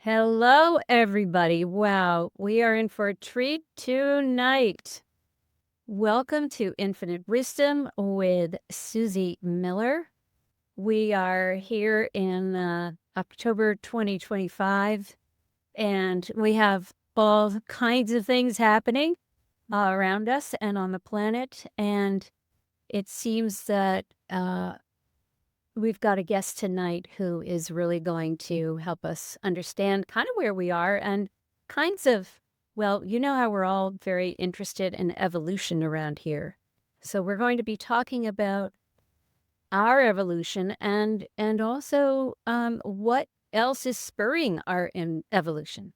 Hello, everybody. Wow, we are in for a treat tonight. Welcome to Infinite Wisdom with Suzy Miller. We are here in October 2025, and we have all kinds of things happening around us and on the planet. And it seems that we've got a guest tonight who is really going to help us understand kind of where we are and kinds of, well, you know how we're all very interested in evolution around here. So we're going to be talking about our evolution and also what else is spurring our evolution.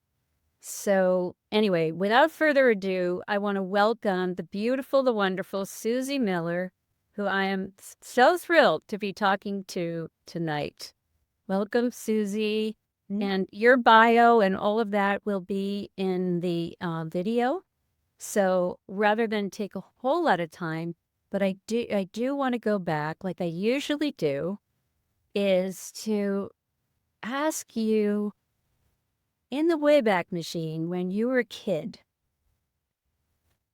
So anyway, without further ado, I want to welcome the beautiful, the wonderful Suzy Miller, who I am so thrilled to be talking to tonight. Welcome, Suzy. And your bio and all of that will be in the video. So rather than take a whole lot of time, but I do want to go back, like I usually do, is to ask you, in the Wayback Machine, when you were a kid,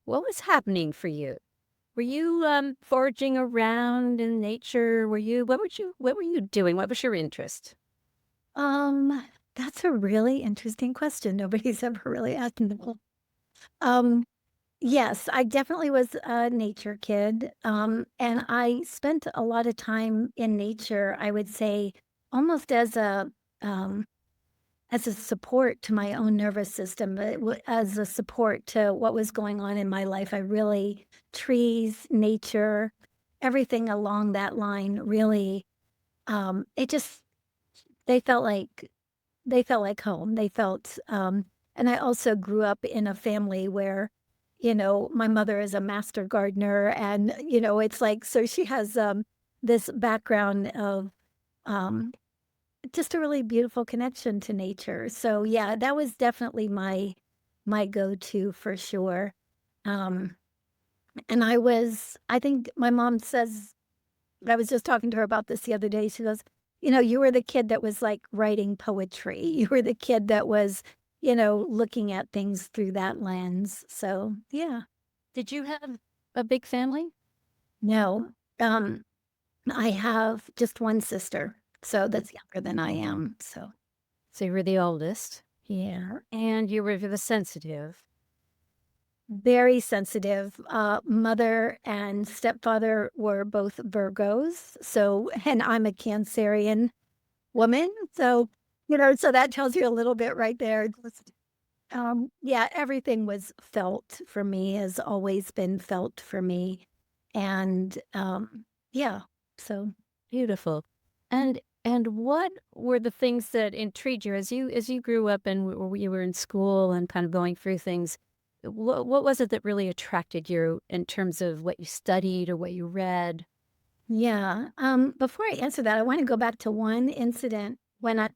what was happening for you? Were you foraging around in nature? What were you doing? What was your interest? Um, that's a really interesting question. Nobody's ever really asked me that. Um, yes, I definitely was a nature kid. And I spent a lot of time in nature, I would say, almost um, as a support to my own nervous system, but as a support to what was going on in my life. I really, trees, nature, everything along that line really, it just, they felt like they felt like home. And I also grew up in a family where, my mother is a master gardener, and it's like, so she has this background of um, just a really beautiful connection to nature. So yeah, that was definitely my go-to for sure. Um, and I think my mom says, I was just talking to her about this the other day. She goes, you were the kid that was like writing poetry. You were the kid that was, looking at things through that lens. So, yeah. Did you have a big family? No, um, I have just one sister, so that's younger than I am. So, So you were the oldest, yeah, and you were the sensitive. very sensitive. Mother and stepfather were both Virgos. So, and I'm a Cancerian woman. So, so that tells you a little bit right there. Yeah, everything was felt for me, has always been felt for me. And yeah, so Beautiful. And what were the things that intrigued you as you grew up and you were in school and kind of going through things? What was it that really attracted you in terms of what you studied or what you read? yeah. Before I answer that, I want to go back to one incident when I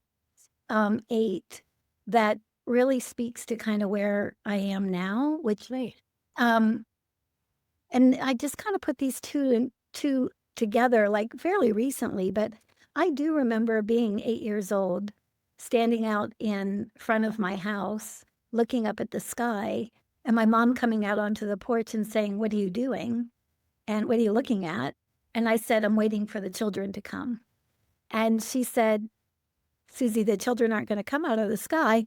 8 that really speaks to kind of where I am now, which Right. um and I just kind of put these two together like fairly recently, but I do remember being 8 years old, standing out in front of my house, looking up at the sky, and my mom coming out onto the porch and saying, "What are you doing? And what are you looking at?" And I said, "I'm waiting for the children to come." And she said, "Suzy, the children aren't going to come out of the sky,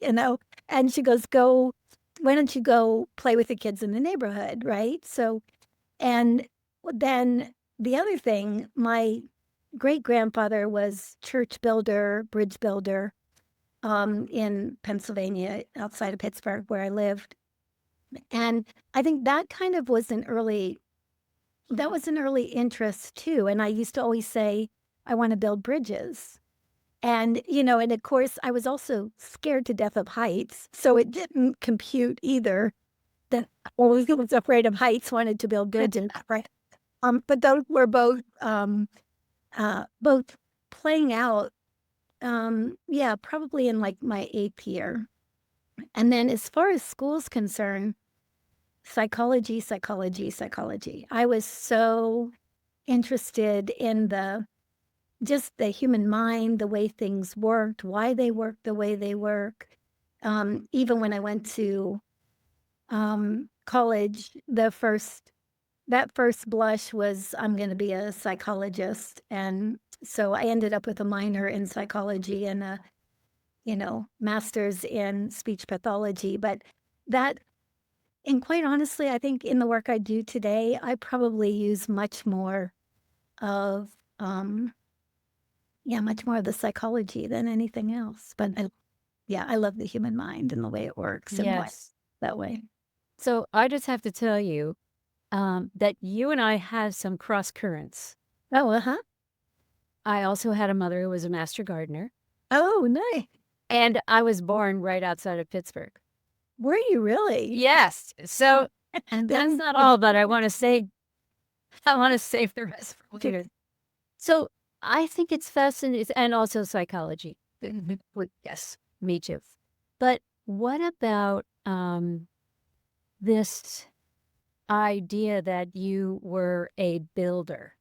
you know?" And she goes, "Go, why don't you go play with the kids in the neighborhood?" Right. So, and then the other thing, my great grandfather was church builder, bridge builder, in Pennsylvania, outside of Pittsburgh, where I lived. And I think that was an early interest too. And I used to always say, I want to build bridges. And, and of course, I was also scared to death of heights. So it didn't compute either that all who was afraid of heights wanted to build bridges, right? But those were both playing out, yeah, probably in like my 8th year. And then as far as school's concerned, psychology, psychology, psychology. I was so interested in the just the human mind, the way things worked, why they work the way they work. Even when I went to college, that first blush was I'm going to be a psychologist, and so I ended up with a minor in psychology and a master's in speech pathology. But that, and quite honestly, I think in the work I do today, I probably use much more of much more of the psychology than anything else. But I love the human mind and the way it works and why Yes. that way. So I just have to tell you that you and I have some cross currents. Oh, uh-huh. I also had a mother who was a master gardener, Oh, nice. and I was born right outside of Pittsburgh. Were you really? Yes. So And that's then not all, but I want to save the rest for later. So I think it's fascinating, and also psychology. Yes, me too. But what about this idea that you were a builder,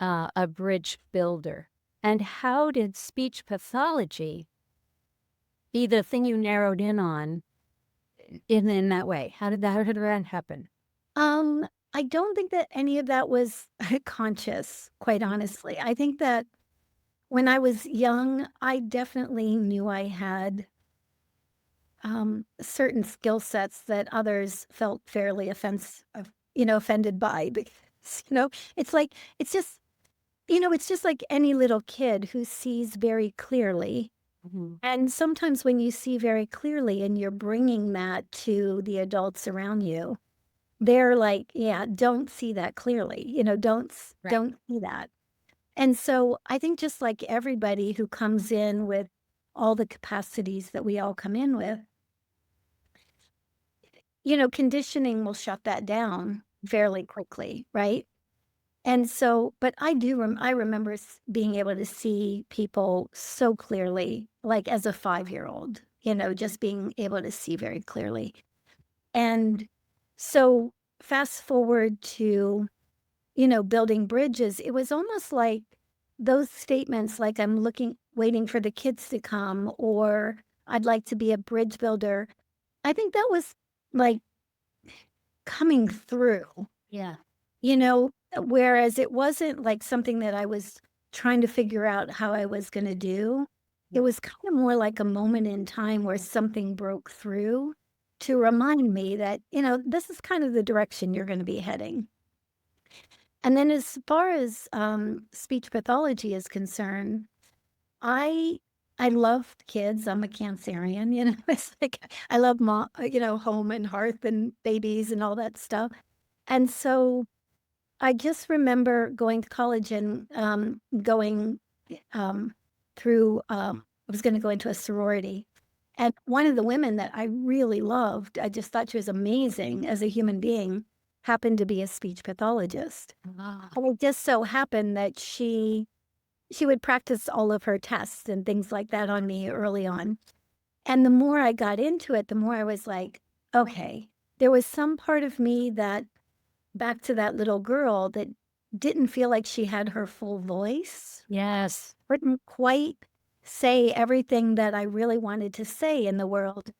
a bridge builder? And how did speech pathology be the thing you narrowed in on in that way? How did that happen? Um, I don't think that any of that was conscious, quite honestly. I think that when I was young, I definitely knew I had certain skill sets that others felt fairly offended by. Because, it's like, it's just like any little kid who sees very clearly. Mhm. And sometimes when you see very clearly and you're bringing that to the adults around you, they're like, yeah, don't see that clearly, Right. don't see that. And so I think just like everybody who comes in with all the capacities that we all come in with, conditioning will shut that down fairly quickly, right? And so, but I remember being able to see people so clearly, like as a 5-year-old, just being able to see very clearly. And so fast forward to, building bridges, it was almost like those statements, like waiting for the kids to come, or I'd like to be a bridge builder. I think that was like coming through, Yeah. whereas it wasn't like something that I was trying to figure out how I was going to do. It was kind of more like a moment in time where something broke through to remind me that, this is kind of the direction you're going to be heading. And then as far as speech pathology is concerned, I I loved kids. I'm a Cancerian, It's like I love home and hearth and babies and all that stuff. And so I just remember going to college and going um, through. I was going to go into a sorority, and one of the women that I really loved, I just thought she was amazing as a human being, happened to be a speech pathologist. Ah. And it just so happened that she would practice all of her tests and things like that on me early on. And the more I got into it, the more I was like, okay, there was some part of me that, back to that little girl, that didn't feel like she had her full voice, Yes. couldn't quite say everything that I really wanted to say in the world.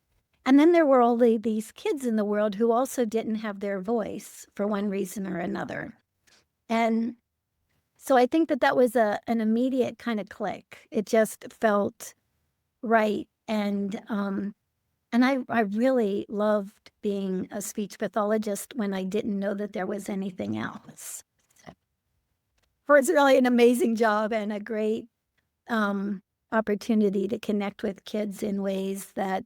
And then there were these kids in the world who also didn't have their voice for one reason or another. And so I think that that was an immediate kind of click. It just felt right. And I really loved being a speech pathologist when I didn't know that there was anything else. For it's really an amazing job and a great opportunity to connect with kids in ways that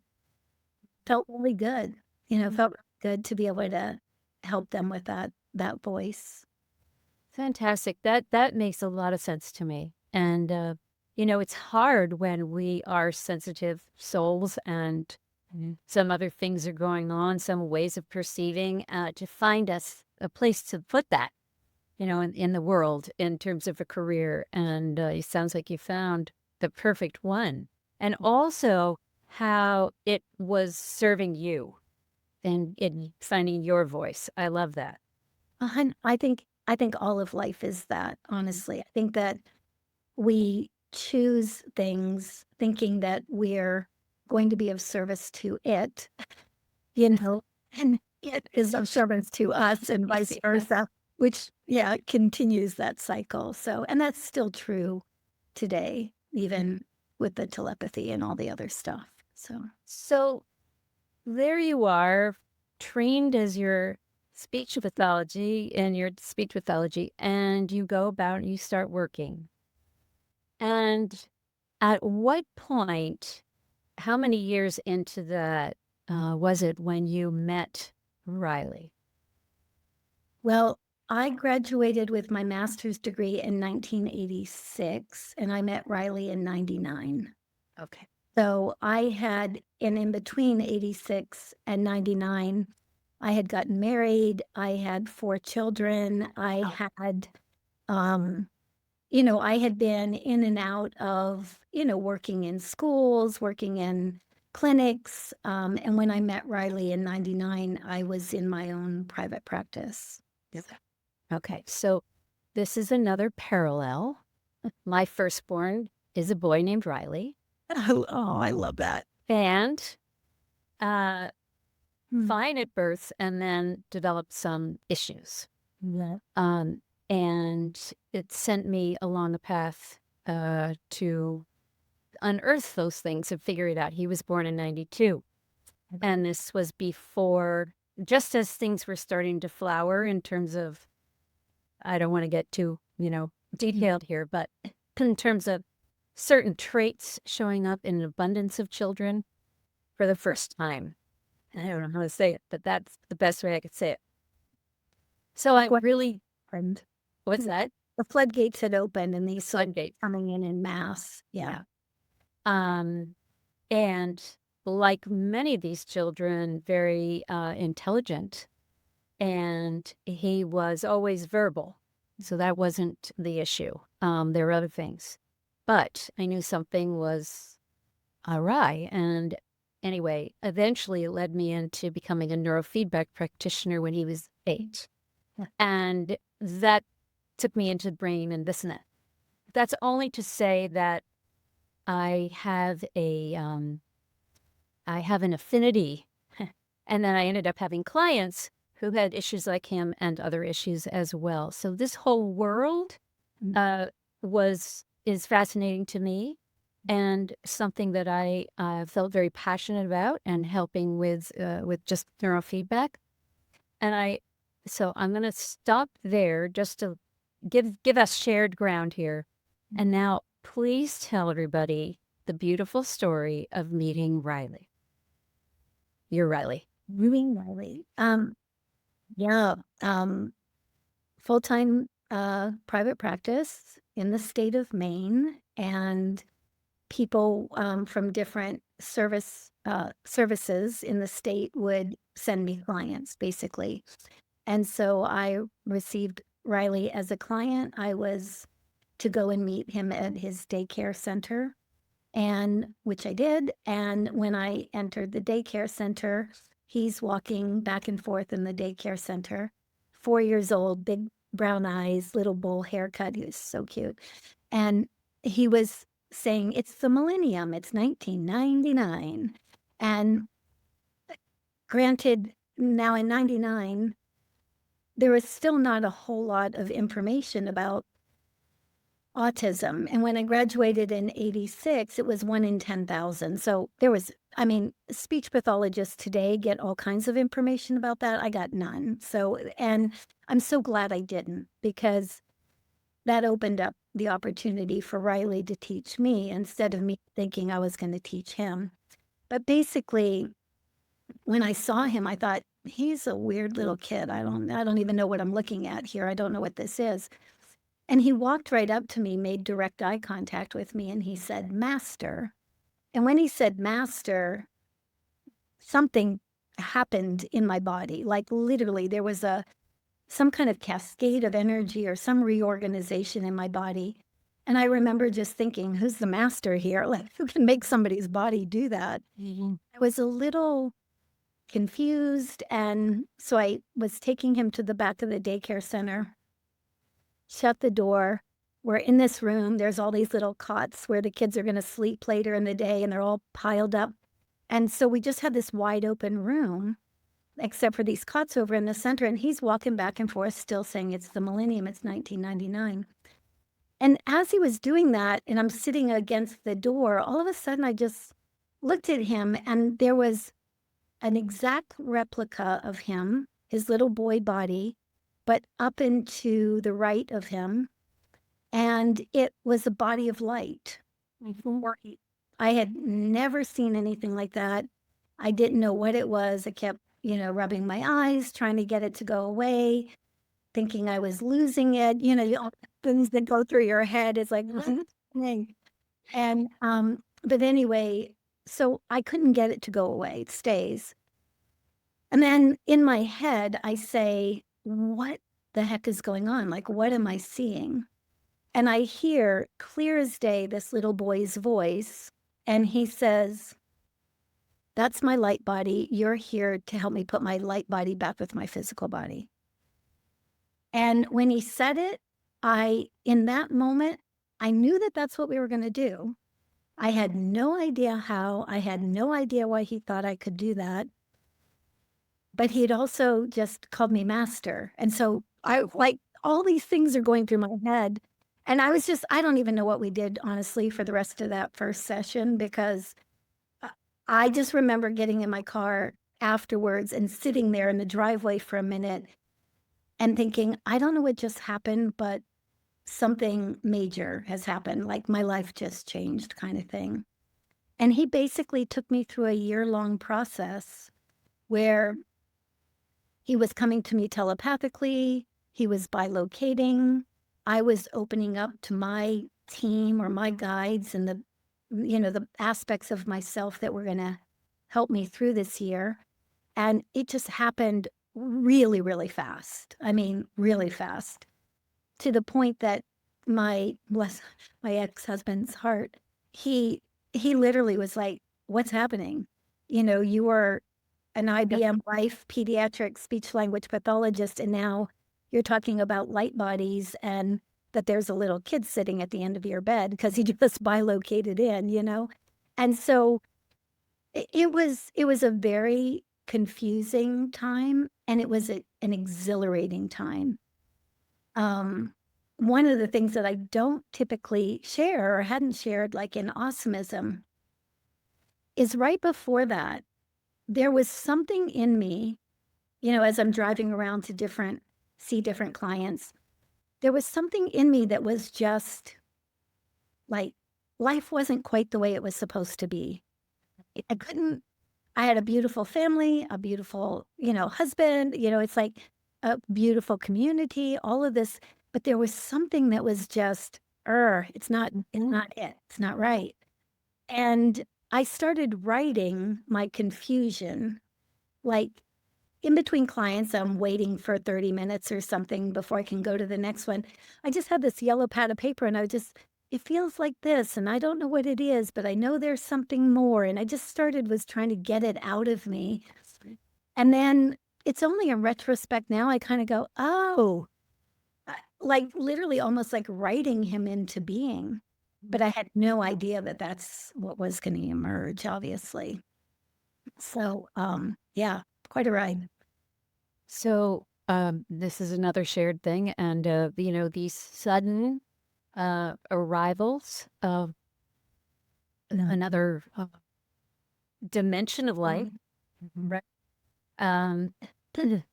felt really good. Felt really good to be able to help them with that voice. Fantastic. That makes a lot of sense to me. And it's hard when we are sensitive souls and some other things are going on, some ways of perceiving, to find us a place to put that, in the world in terms of a career. And it sounds like you found the perfect one. And also how it was serving you and in finding your voice. I love that. I think all of life is that, honestly. I think that we choose things thinking that we're going to be of service to it, and it is of service to us and vice versa, which, continues that cycle. So, and that's still true today, even with the telepathy and all the other stuff. So there you are, trained as your speech pathology and your speech pathology, and you go about and you start working. And at what point, how many years into that was it when you met Riley? Well, I graduated with my master's degree in 1986, and I met Riley in 99. Okay. So I had, and in between 86 and 99, I had gotten married. I had 4 children. I had, I had been in and out of, working in schools, working in clinics. And when I met Riley in 99, I was in my own private practice. Okay. So this is another parallel. My firstborn is a boy named Riley. Oh, I love that. And fine at birth and then developed some issues. Yeah. And it sent me along the path to unearth those things and figure it out. He was born in 92. And this was before, just as things were starting to flower in terms of, I don't want to get too, detailed here, but in terms of certain traits showing up in an abundance of children for the first time. And I don't know how to say it, but that's the best way I could say it. So I really, what's that? The floodgates had opened and these Floodgates. coming in mass. Yeah. And like many of these children, very intelligent, and he was always verbal. So that wasn't the issue. There were other things. But I knew something was awry. And anyway, eventually it led me into becoming a neurofeedback practitioner when he was 8. Yeah. And that took me into the brain and this and that. That's only to say that I have an affinity. And then I ended up having clients who had issues like him and other issues as well. So this whole world is fascinating to me and something that I felt very passionate about and helping with just neurofeedback. And so I'm going to stop there just to give us shared ground here. And now please tell everybody the beautiful story of meeting Riley. You're Riley. Meeting Riley. Full-time private practice in the state of Maine, and people from different services in the state would send me clients, basically. And so I received Riley as a client. I was to go and meet him at his daycare center, and which I did. And when I entered the daycare center, he's walking back and forth in the daycare center, 4 years old, big brown eyes, little bowl haircut. He was so cute. And he was saying, it's the millennium, it's 1999. And granted, now in 99, there was still not a whole lot of information about autism. And when I graduated in 86, it was 1 in 10,000. So there was, speech pathologists today get all kinds of information about that. I got none. So, and I'm so glad I didn't, because that opened up the opportunity for Riley to teach me instead of me thinking I was going to teach him. But basically, when I saw him, I thought, he's a weird little kid. I don't even know what I'm looking at here. I don't know what this is. And he walked right up to me, made direct eye contact with me, and he said, "Master." And when he said "master," something happened in my body. Like literally, there was some kind of cascade of energy or some reorganization in my body. And I remember just thinking, who's the master here? Like, who can make somebody's body do that? I was a little confused. And so I was taking him to the back of the daycare center, shut the door, we're in this room. There's all these little cots where the kids are going to sleep later in the day, and they're all piled up. And so we just had this wide open room, except for these cots over in the center. And he's walking back and forth, still saying it's the millennium, it's 1999. And as he was doing that, and I'm sitting against the door, all of a sudden I just looked at him, and there was an exact replica of him, his little boy body, but up into the right of him. And it was a body of light. I had never seen anything like that. I didn't know what it was. I kept, rubbing my eyes, trying to get it to go away, thinking I was losing it. All the things that go through your head. It's like, and, but anyway, so I couldn't get it to go away. It stays. And then in my head, I say, what the heck is going on? Like, what am I seeing? And I hear clear as day this little boy's voice. And he says, that's my light body. You're here to help me put my light body back with my physical body. And when he said it, in that moment, I knew that that's what we were going to do. I had no idea how. I had no idea why he thought I could do that. But he had also just called me master. And so all these things are going through my head. And I don't even know what we did, honestly, for the rest of that first session, because I just remember getting in my car afterwards and sitting there in the driveway for a minute and thinking, I don't know what just happened, but something major has happened. Like my life just changed, kind of thing. And he basically took me through a year-long process where he was coming to me telepathically. He was bilocating. I was opening up to my team or my guides and the aspects of myself that were going to help me through this year. And it just happened really, really fast. I mean, really fast, to the point that my ex-husband's heart, he literally was like, what's happening? You are an IBM wife, pediatric speech language pathologist, and now you're talking about light bodies and that there's a little kid sitting at the end of your bed because he just bilocated in. And so it was a very confusing time, and it was an exhilarating time. One of the things that I don't typically share or hadn't shared, like in Awesomism, is right before that, there was something in me, as I'm driving around to see different clients, there was something in me that was just like, life wasn't quite the way it was supposed to be. I had a beautiful family, a beautiful, husband, it's like a beautiful community, all of this, but there was something that was just, it's not it. It's not right. And I started writing my confusion, like in between clients, I'm waiting for 30 minutes or something before I can go to the next one. I just had this yellow pad of paper, and it feels like this, and I don't know what it is, but I know there's something more. And I just was trying to get it out of me. And then it's only in retrospect now, I kind of go, oh, like literally almost like writing him into being. But I had no idea that that's what was going to emerge, obviously. So, yeah, quite a ride. So, this is another shared thing, and these sudden arrivals of another dimension of life. Right.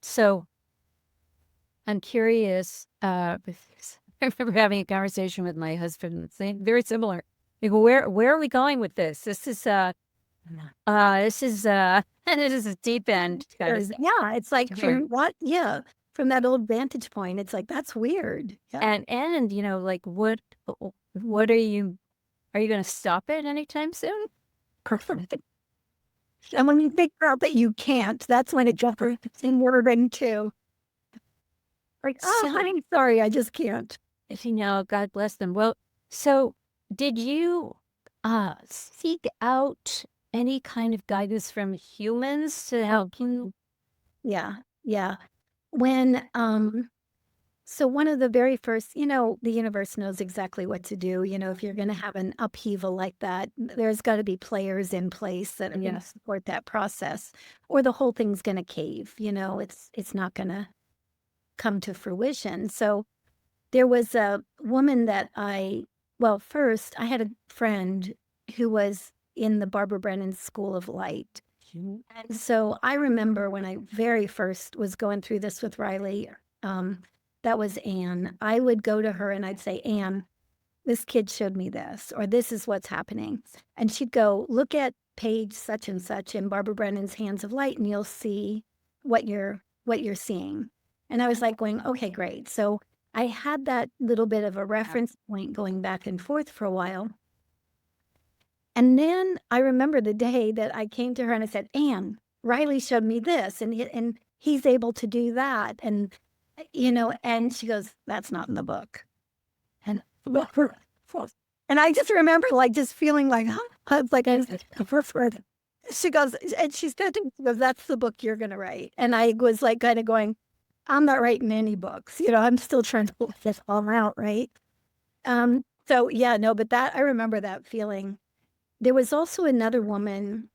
So I'm curious. I remember having a conversation with my husband, saying very similar. Like, where are we going with this? This is this is a deep end. Yeah, it's like from what? Yeah, from that old vantage point, it's like that's weird. Yeah. And like what are you going to stop it anytime soon? Perfect. And when you figure out that you can't, that's when it jumps in word into like, oh, I'm sorry, I just can't. God bless them. Well, so did you seek out any kind of guidance from humans to help you? Yeah. When So one of the very first, the universe knows exactly what to do. If you're going to have an upheaval like that, there's got to be players in place that are going to Yes. support that process, or the whole thing's going to cave. It's not going to come to fruition. So there was a woman that first I had a friend who was in the Barbara Brennan School of Light. And so I remember when I very first was going through this with Riley, that was Anne. I would go to her and I'd say, Anne, this kid showed me this, or this is what's happening. And she'd go, look at page such and such in Barbara Brennan's Hands of Light, and you'll see what you're seeing. And I was like going, okay, great. So I had that little bit of a reference point going back and forth for a while. And then I remember the day that I came to her and I said, Anne, Riley showed me this, and he's able to do that. And, and she goes, that's not in the book. And and I just remember just feeling like, huh? I was like, she goes, and she said to me, she goes, that's the book you're going to write. And I was like kind of going, I'm not writing any books. I'm still trying to work this all out. Right. So yeah, no, but I remember that feeling. There was also another woman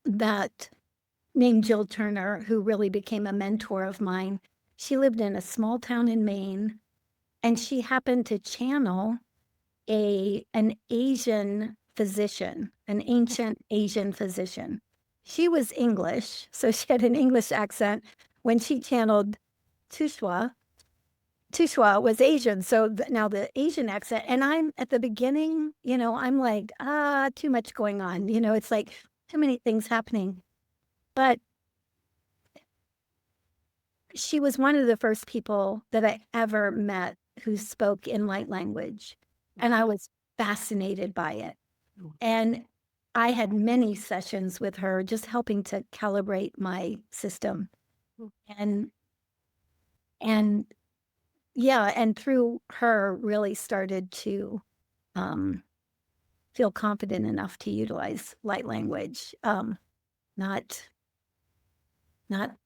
that named Jill Turner, who really became a mentor of mine. She lived in a small town in Maine, and she happened to channel an Asian physician, an ancient Asian physician. She was English, so she had an English accent. When she channeled Tushwa, Tushwa was Asian, so now the Asian accent. And I'm at the beginning, I'm like, too much going on. It's like too many things happening. But she was one of the first people that I ever met who spoke in light language. And I was fascinated by it. And I had many sessions with her just helping to calibrate my system. And yeah, and through her really started to feel confident enough to utilize light language. Not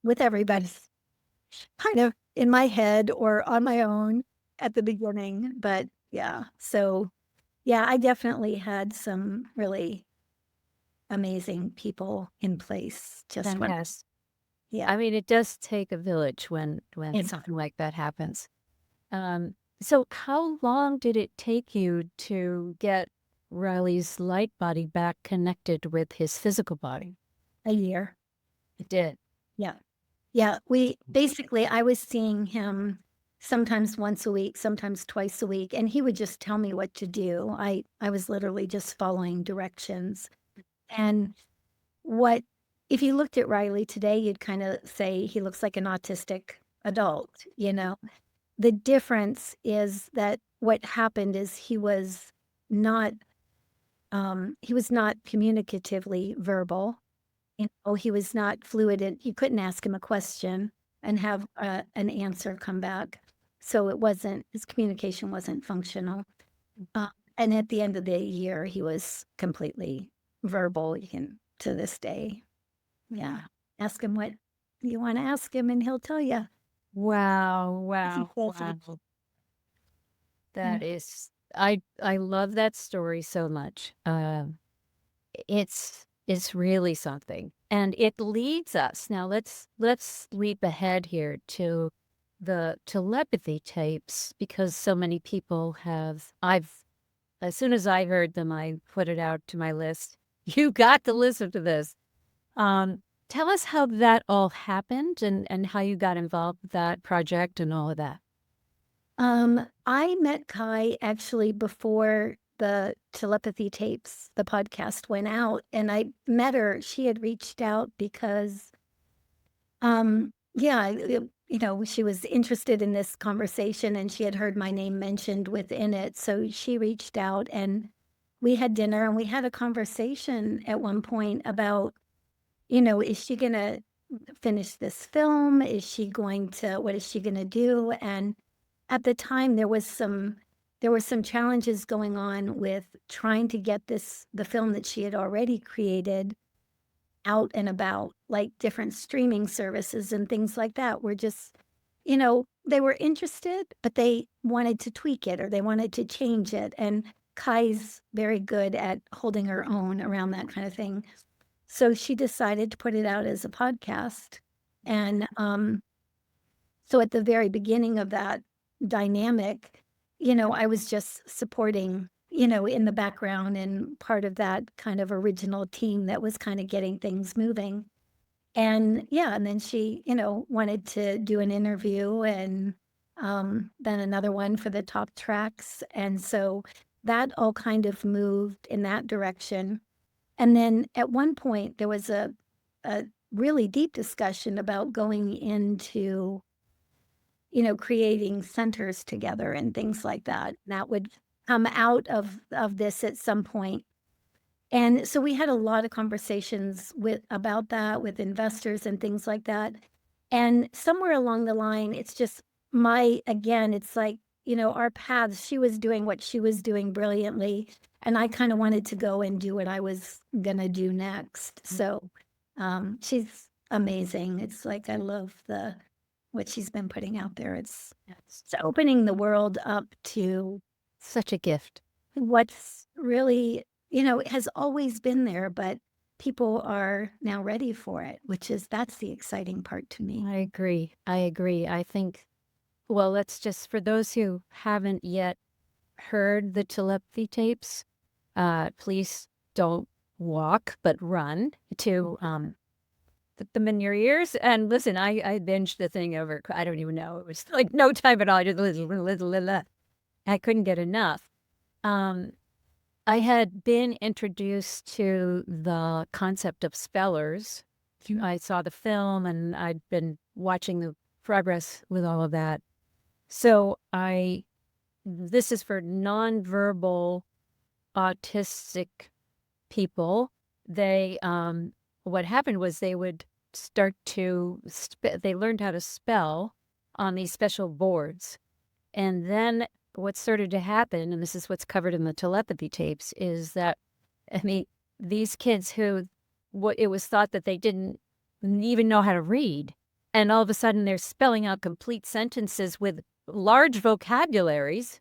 with everybody, kind of in my head or on my own at the beginning, but yeah. So yeah, I definitely had some really amazing people in place just when, Fantastic. yeah. I mean, it does take a village when It's something like that happens. So how long did it take you to get Riley's light body back connected with his physical body? a year. It did. Yeah. Yeah. I was seeing him sometimes once a week, sometimes twice a week, and he would just tell me what to do. I was literally just following directions. And if you looked at Riley today, you'd kind of say he looks like an autistic adult. The difference is that what happened is not he was not communicatively verbal. He was not fluid. You couldn't ask him a question and have an answer come back. So his communication wasn't functional. Uh, and at the end of the year, he was completely verbal. You can, to this day. Yeah. Ask him what you want to ask him and he'll tell you. Wow, wow, wow. That is, I love that story so much. It's really something, and it leads us now. Let's leap ahead here to the telepathy tapes, because so many people have. As soon as I heard them, I put it out to my list. You got to listen to this. Tell us how that all happened and how you got involved with that project and all of that. I met Kai actually before the telepathy tapes, the podcast went out, and I met her. She had reached out because, yeah, she was interested in this conversation and she had heard my name mentioned within it. So she reached out and we had dinner and we had a conversation at one point about, is she going to finish this film? What is she going to do? And at the time there were some challenges going on with trying to get the film that she had already created out and about, like different streaming services and things like that were just they were interested, but they wanted to tweak it or they wanted to change it. And Kai's very good at holding her own around that kind of thing. So she decided to put it out as a podcast. And so at the very beginning of that dynamic, I was just supporting, in the background and part of that kind of original team that was kind of getting things moving. And yeah, and then she, wanted to do an interview and then another one for the top tracks. And so that all kind of moved in that direction. And then at one point, there was a really deep discussion about going into, creating centers together and things like that. That would come out of this at some point. And so we had a lot of conversations about that with investors and things like that. And somewhere along the line, it's just it's like, our paths, she was doing what she was doing brilliantly. And I kind of wanted to go and do what I was going to do next. So she's amazing. It's like, I love what she's been putting out there. It's opening the world up to Such a gift. what's really, it has always been there, but people are now ready for it, that's the exciting part to me. I agree. I think, well, let's just, for those who haven't yet heard the telepathy tapes, please don't walk, but run to put them in your ears and listen. I binged the thing over, I don't even know. It was like no time at all. I just, I couldn't get enough. I had been introduced to the concept of spellers. I saw the film and I'd been watching the progress with all of that. So this is for nonverbal autistic people. They, what happened was they would start to, they learned how to spell on these special boards. And then what started to happen, and this is what's covered in the telepathy tapes, is that, I mean, these kids who, it was thought that they didn't even know how to read. And all of a sudden they're spelling out complete sentences with large vocabularies.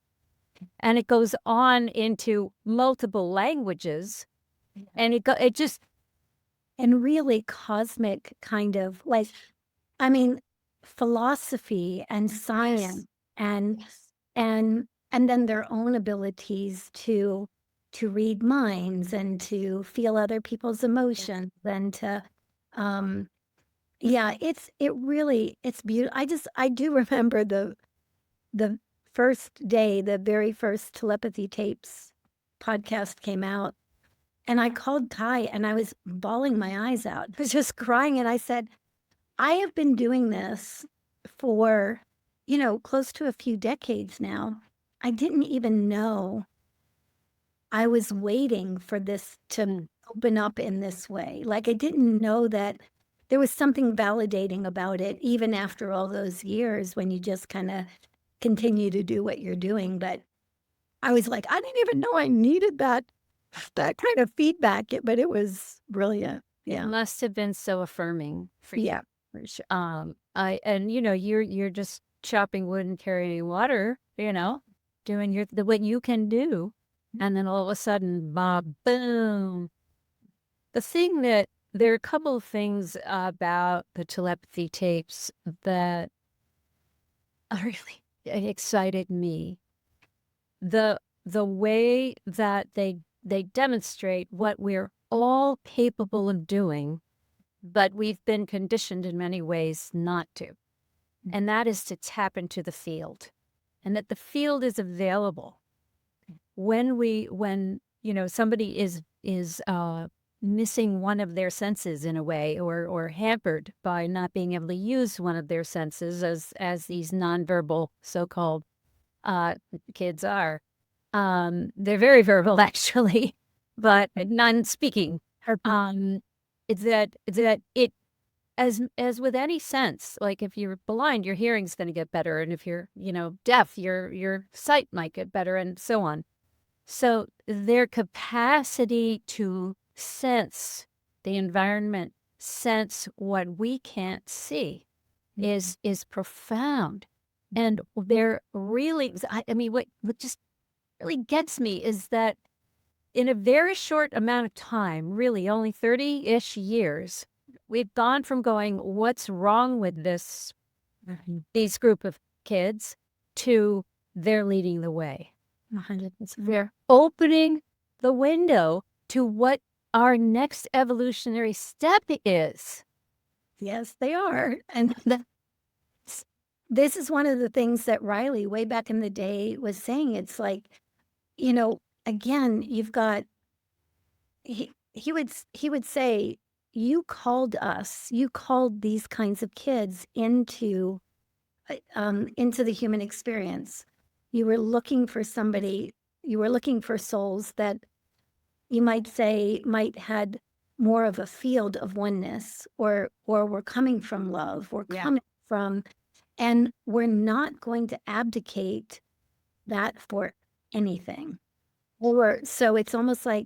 And it goes on into multiple languages. And it just, And really cosmic kind of like, philosophy and science and and then their own abilities to read minds and to feel other people's emotions and to it's beautiful. I do remember the first day, the very first telepathy tapes podcast came out, and I called Kai and I was bawling my eyes out. I was just crying, and I said, I have been doing this for, close to a few decades now. I didn't even know I was waiting for this to open up in this way. Like, I didn't know that there was something validating about it, even after all those years when you just kind of continue to do what you're doing. But I was like, I didn't even know I needed that kind of feedback, but it was brilliant. it Yeah. must have been so affirming for you. Yeah, for sure. You're just chopping wood and carrying water, doing what you can do. And then all of a sudden, boom. There are a couple of things about the telepathy tapes that really excited me. The way that they demonstrate what we're all capable of doing, but we've been conditioned in many ways not to. And that is to tap into the field, and that the field is available when somebody is missing one of their senses in a way, or hampered by not being able to use one of their senses, as these nonverbal so-called kids are. They're very verbal actually, but non-speaking. It's that it, as with any sense, like if you're blind, your hearing's going to get better, and if you're deaf, your sight might get better, and so on. So their capacity to sense the environment, sense what we can't see, is profound. And they're really, I mean, what just really gets me is that in a very short amount of time, really only 30-ish years, we've gone from going, what's wrong with these group of kids, to they're leading the way. 100%. They're opening the window to what our next evolutionary step is. Yes, they are. And this is one of the things that Riley, way back in the day, was saying. It's like, again, you've got, he would say, you called us, you called these kinds of kids into the human experience. You were looking for somebody, you were looking for souls that you might say might had more of a field of oneness, or were coming from love, or coming from, and we're not going to abdicate that for anything. So it's almost like,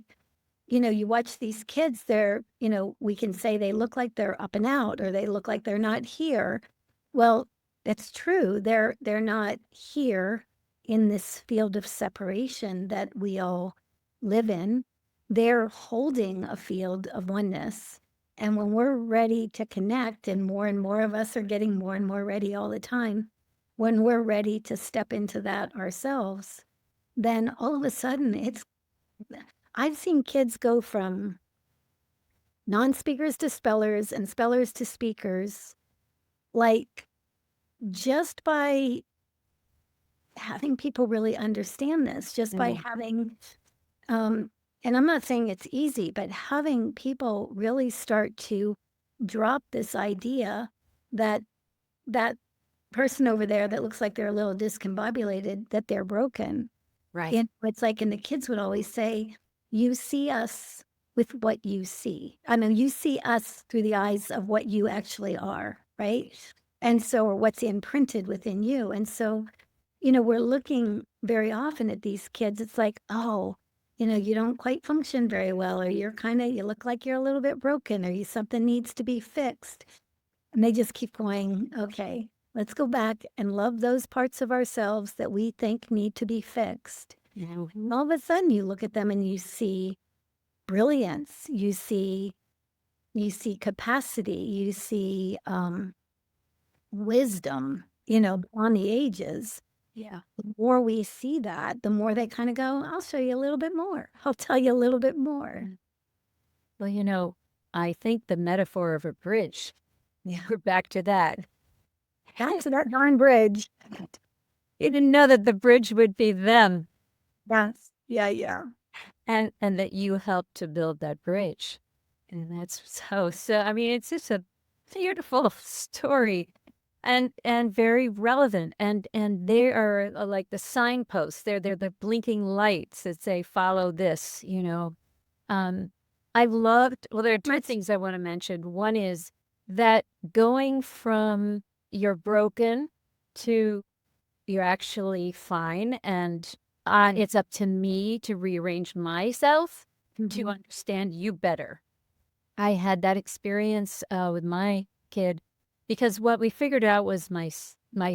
you watch these kids, they're, we can say they look like they're up and out, or they look like they're not here. Well, it's true. They're not here in this field of separation that we all live in. They're holding a field of oneness. And when we're ready to connect, and more of us are getting more and more ready all the time, when we're ready to step into that ourselves, then all of a sudden I've seen kids go from non-speakers to spellers, and spellers to speakers, like, just by having people really understand this, just by having, and I'm not saying it's easy, but having people really start to drop this idea that that person over there that looks like they're a little discombobulated, that they're broken. Right. And it's like, and the kids would always say, you see us with what you see. I mean, you see us through the eyes of what you actually are, right? And so, or what's imprinted within you. And so, we're looking very often at these kids. It's like, oh, you don't quite function very well, or you look like you're a little bit broken, or something needs to be fixed. And they just keep going, okay, let's go back and love those parts of ourselves that we think need to be fixed. And all of a sudden you look at them and you see brilliance, you see capacity, you see wisdom, on the ages. Yeah. The more we see that, the more they kind of go, I'll show you a little bit more. I'll tell you a little bit more. Well, I think the metaphor of a bridge, we're back to that. That's that darn bridge. You didn't know that the bridge would be them. Yes. Yeah. And that you helped to build that bridge. And that's so, I mean, it's just a beautiful story, and very relevant. And they are like the signposts. They're the blinking lights that say, follow this, I loved, well, there are two things I want to mention. One is that going from you're broken to you're actually fine, and it's up to me to rearrange myself to understand you better. I had that experience with my kid, because what we figured out was my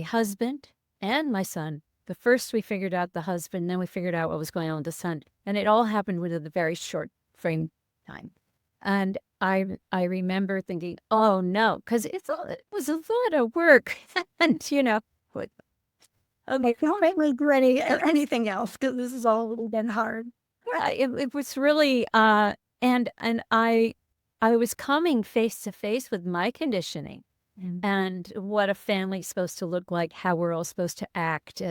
husband and my son. But first we figured out the husband, then we figured out what was going on with the son. And it all happened within a very short frame time. And I remember thinking, oh no, because it was a lot of work. And okay, don't make me do anything else, because this has all been hard. It was really and I was coming face to face with my conditioning and what a family's supposed to look like, how we're all supposed to act.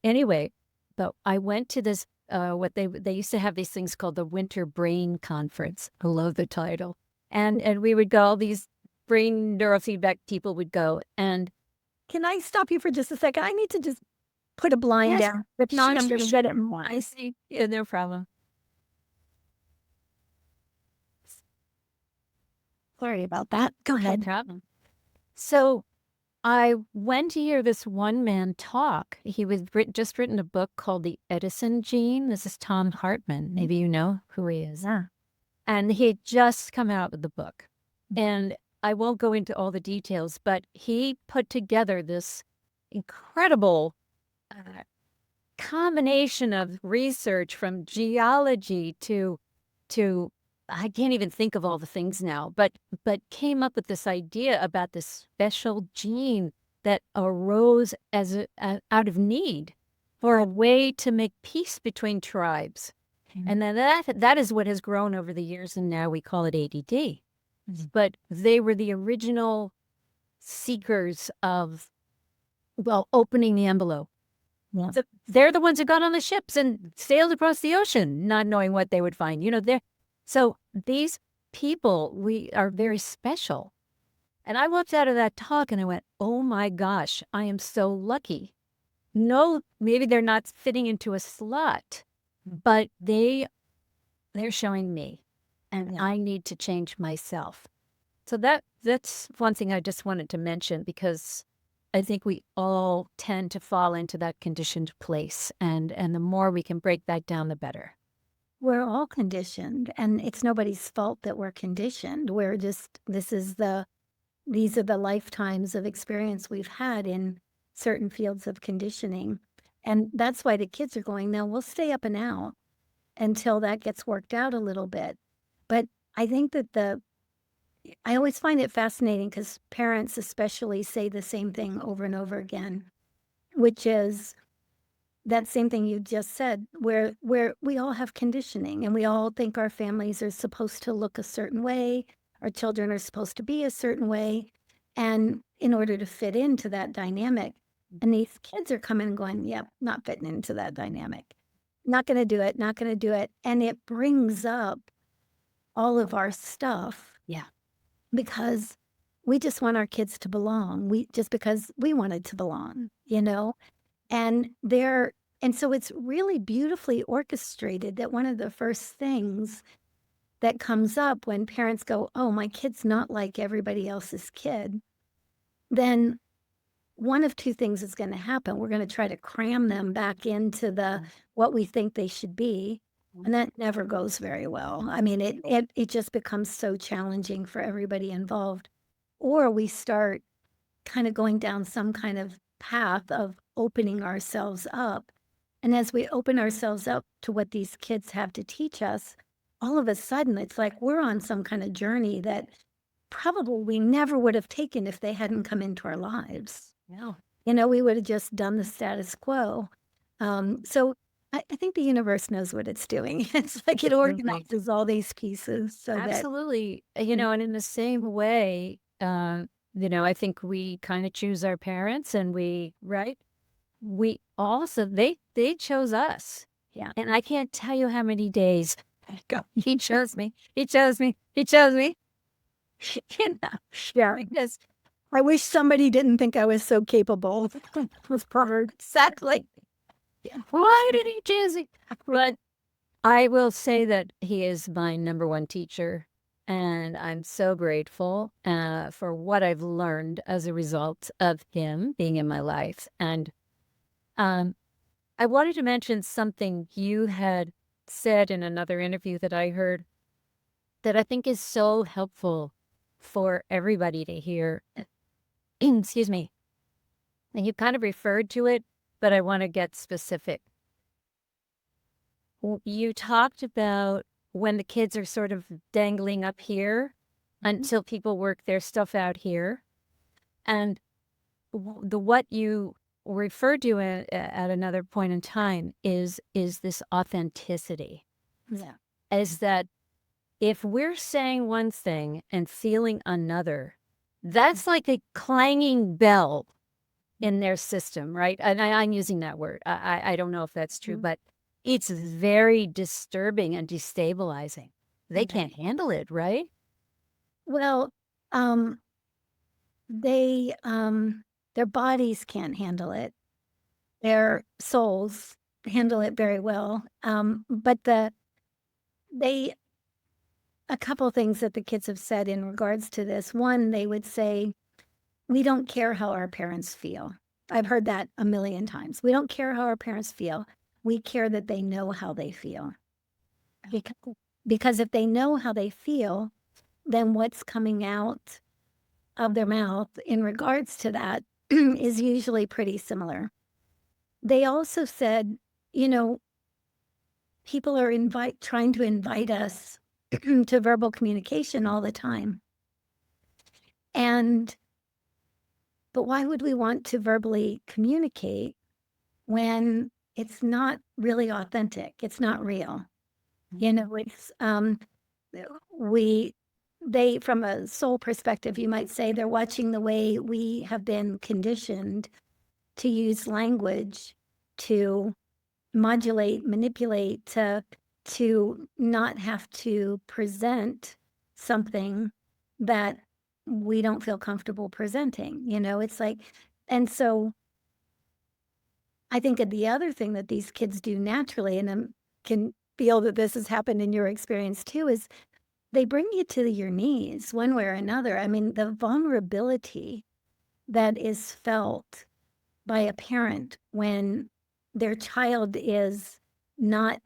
Anyway, but I went to this what they used to have these things called the Winter Brain Conference. I love the title. And we would go, all these brain neurofeedback people would go. And can I stop you for just a second? I need to just put a blind down. If not, I'm going to get it more. I see. Yeah, no problem. Sorry about that. Go ahead. No problem. So I went to hear this one man talk. He was just written a book called The Edison Gene. This is Tom Hartman. Maybe you know who he is. Yeah. And he had just come out with the book. And I won't go into all the details, but he put together this incredible combination of research from geology to I can't even think of all the things now, but came up with this idea about this special gene that arose as out of need for a way to make peace between tribes. And then that is what has grown over the years, and now we call it ADD. But they were the original seekers of, well, opening the envelope. Yeah. They're the ones who got on the ships and sailed across the ocean, not knowing what they would find. So these people, we are very special. And I walked out of that talk and I went, oh my gosh, I am so lucky. No, maybe they're not fitting into a slot, but they're showing me, and I need to change myself. So that's one thing I just wanted to mention, because I think we all tend to fall into that conditioned place, and the more we can break that down, the better. We're all conditioned, and it's nobody's fault that we're conditioned. We're just, these are the lifetimes of experience we've had in certain fields of conditioning. And that's why the kids are going, now we'll stay up and out until that gets worked out a little bit. But I think that I always find it fascinating because parents especially say the same thing over and over again, which is that same thing you just said, where we all have conditioning and we all think our families are supposed to look a certain way, our children are supposed to be a certain way, and in order to fit into that dynamic. And these kids are coming and going, yep, not fitting into that dynamic. Not going to do it, not going to do it. And it brings up all of our stuff. Yeah. Because we just want our kids to belong. Because we wanted to belong, And so it's really beautifully orchestrated that one of the first things that comes up when parents go, oh, my kid's not like everybody else's kid, then one of two things is going to happen. We're going to try to cram them back into what we think they should be. And that never goes very well. I mean, it just becomes so challenging for everybody involved. Or we start kind of going down some kind of path of opening ourselves up. And as we open ourselves up to what these kids have to teach us, all of a sudden it's like we're on some kind of journey that probably we never would have taken if they hadn't come into our lives. Yeah. We would have just done the status quo. So I think the universe knows what it's doing. It's like it organizes all these pieces so absolutely. And in the same way, I think we kind of choose our parents, and we also, they chose us. Yeah. And I can't tell you how many days he chose me. He chose me. He chose me. Yeah. Because I wish somebody didn't think I was so capable. Was part exactly. Yeah. Why did he choose me? But I will say that he is my number one teacher, and I'm so grateful for what I've learned as a result of him being in my life. And I wanted to mention something you had said in another interview that I heard that I think is so helpful for everybody to hear. Excuse me. And you kind of referred to it, but I want to get specific. You talked about when the kids are sort of dangling up here until people work their stuff out here. And what you referred to at another point in time is this authenticity. Yeah. Is that if we're saying one thing and feeling another, that's like a clanging bell in their system, right? And I'm using that word. I don't know if that's true, but it's very disturbing and destabilizing. They can't handle it, right? Well, their bodies can't handle it. Their souls handle it very well. But a couple things that the kids have said in regards to this. One, they would say, we don't care how our parents feel. I've heard that a million times. We don't care how our parents feel. We care that they know how they feel. Because if they know how they feel, then what's coming out of their mouth in regards to that is usually pretty similar. They also said, you know, people are trying to invite us to verbal communication all the time. And but why would we want to verbally communicate when it's not really authentic? It's not real. You know, it's we they from a soul perspective, you might say they're watching the way we have been conditioned to use language to modulate, manipulate, to not have to present something that we don't feel comfortable presenting. You know, it's like, and so I think that the other thing that these kids do naturally, and I can feel that this has happened in your experience too, is they bring you to your knees one way or another. I mean, the vulnerability that is felt by a parent when their child is not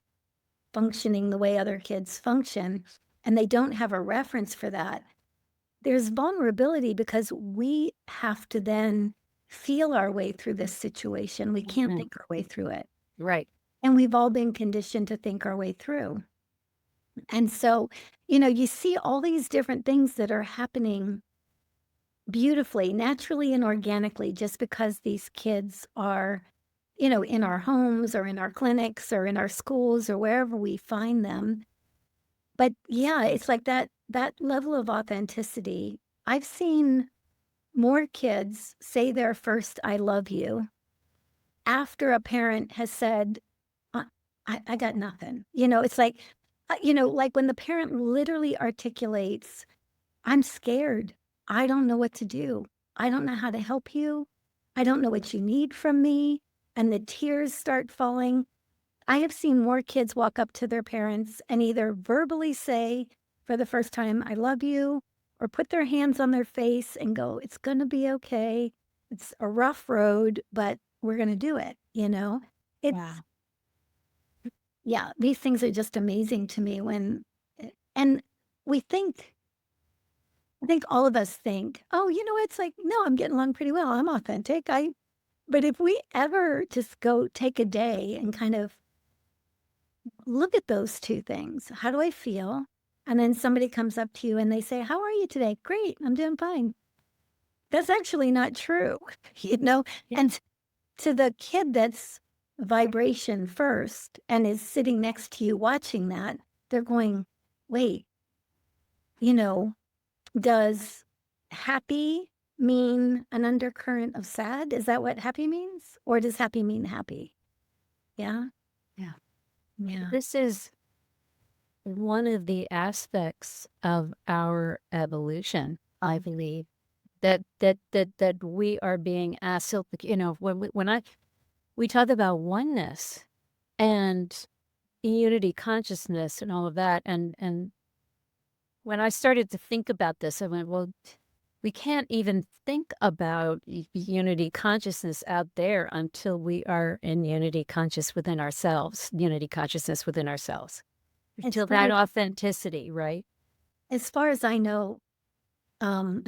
functioning the way other kids function and they don't have a reference for that. There's vulnerability because we have to then feel our way through this situation. We can't think our way through it. Right. And we've all been conditioned to think our way through. And so, you know, you see all these different things that are happening beautifully, naturally, and organically, just because these kids are, you know, in our homes or in our clinics or in our schools or wherever we find them. But yeah, it's like that level of authenticity. I've seen more kids say their first "I love you" after a parent has said, "Uh, I got nothing." You know, it's like, you know, like when the parent literally articulates, "I'm scared. I don't know what to do. I don't know how to help you. I don't know what you need from me." And the tears start falling. I have seen more kids walk up to their parents and either verbally say for the first time, "I love you," or put their hands on their face and go, "It's going to be okay. It's a rough road, but we're going to do it." You know, Wow. it's, yeah, these things are just amazing to me and we think, I think all of us think, "Oh, you know, it's like, no, I'm getting along pretty well. I'm authentic." But if we ever just go take a day and kind of look at those two things. How do I feel? And then somebody comes up to you and they say, "How are you today?" "Great, I'm doing fine." That's actually not true, you know? Yeah. And to the kid that's vibration first and is sitting next to you watching that, they're going, "Wait, you know, does happy mean an undercurrent of sad? Is that what happy means? Or does happy mean happy?" Yeah. Yeah. Yeah. This is one of the aspects of our evolution, I believe, that we are being asked. So, you know, when we talk about oneness and unity consciousness and all of that, and when I started to think about this, I went, well, we can't even think about unity consciousness out there until we are in unity conscious within ourselves, unity consciousness within ourselves. As Until far that as, authenticity, right? as far as I know, um,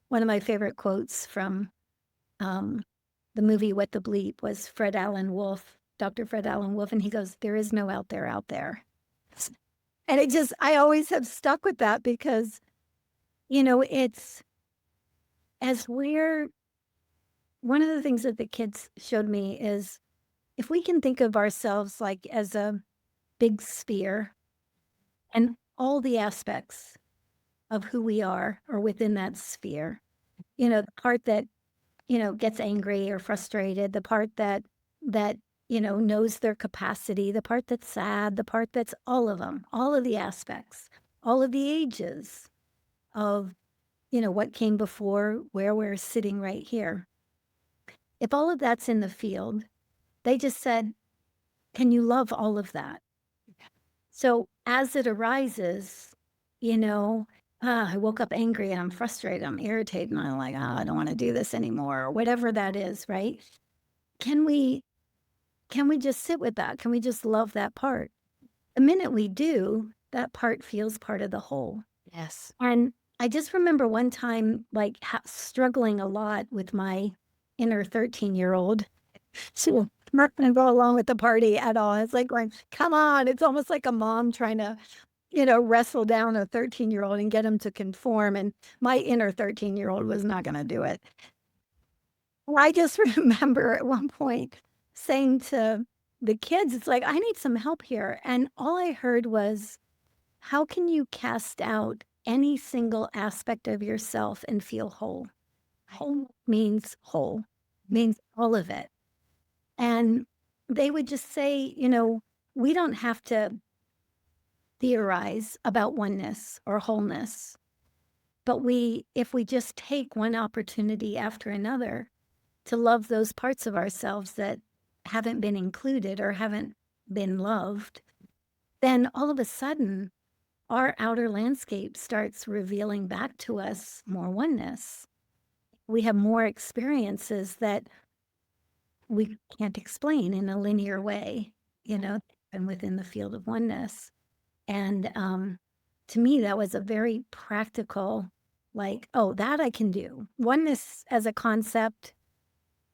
one of my favorite quotes from um, the movie What the Bleep was Fred Allen Wolf, Dr. Fred Allen Wolf, and he goes, "There is no out there out there." And it just, I always have stuck with that because, you know, it's as we're, one of the things that the kids showed me is if we can think of ourselves like as a big sphere and all the aspects of who we are within that sphere, you know, the part that, you know, gets angry or frustrated, the part that, you know, knows their capacity, the part that's sad, the part that's all of them, all of the aspects, all of the ages of, you know, what came before where we're sitting right here. If all of that's in the field, they just said, "Can you love all of that?" So as it arises, you know, I woke up angry and I'm frustrated, I'm irritated, and I'm like, "Oh, I don't want to do this anymore," or whatever that is, right? Can we can we just sit with that? Can we just love that part? The minute we do, that part feels part of the whole. Yes. And I just remember one time, like, struggling a lot with my inner 13-year-old. She was not gonna go along with the party at all. It's like going, "Come on." It's almost like a mom trying to, wrestle down a 13-year-old and get him to conform, and my inner 13-year-old was not gonna do it. And I just remember at one point saying to the kids, it's like, "I need some help here." And all I heard was, "How can you cast out any single aspect of yourself and feel whole?" Whole means whole, means all of it. And they would just say, "We don't have to theorize about oneness or wholeness, but if we just take one opportunity after another to love those parts of ourselves that haven't been included or haven't been loved, then all of a sudden our outer landscape starts revealing back to us more oneness. We have more experiences that we can't explain in a linear way, and within the field of oneness. And to me, that was a very practical, like, oh, that I can do. Oneness as a concept,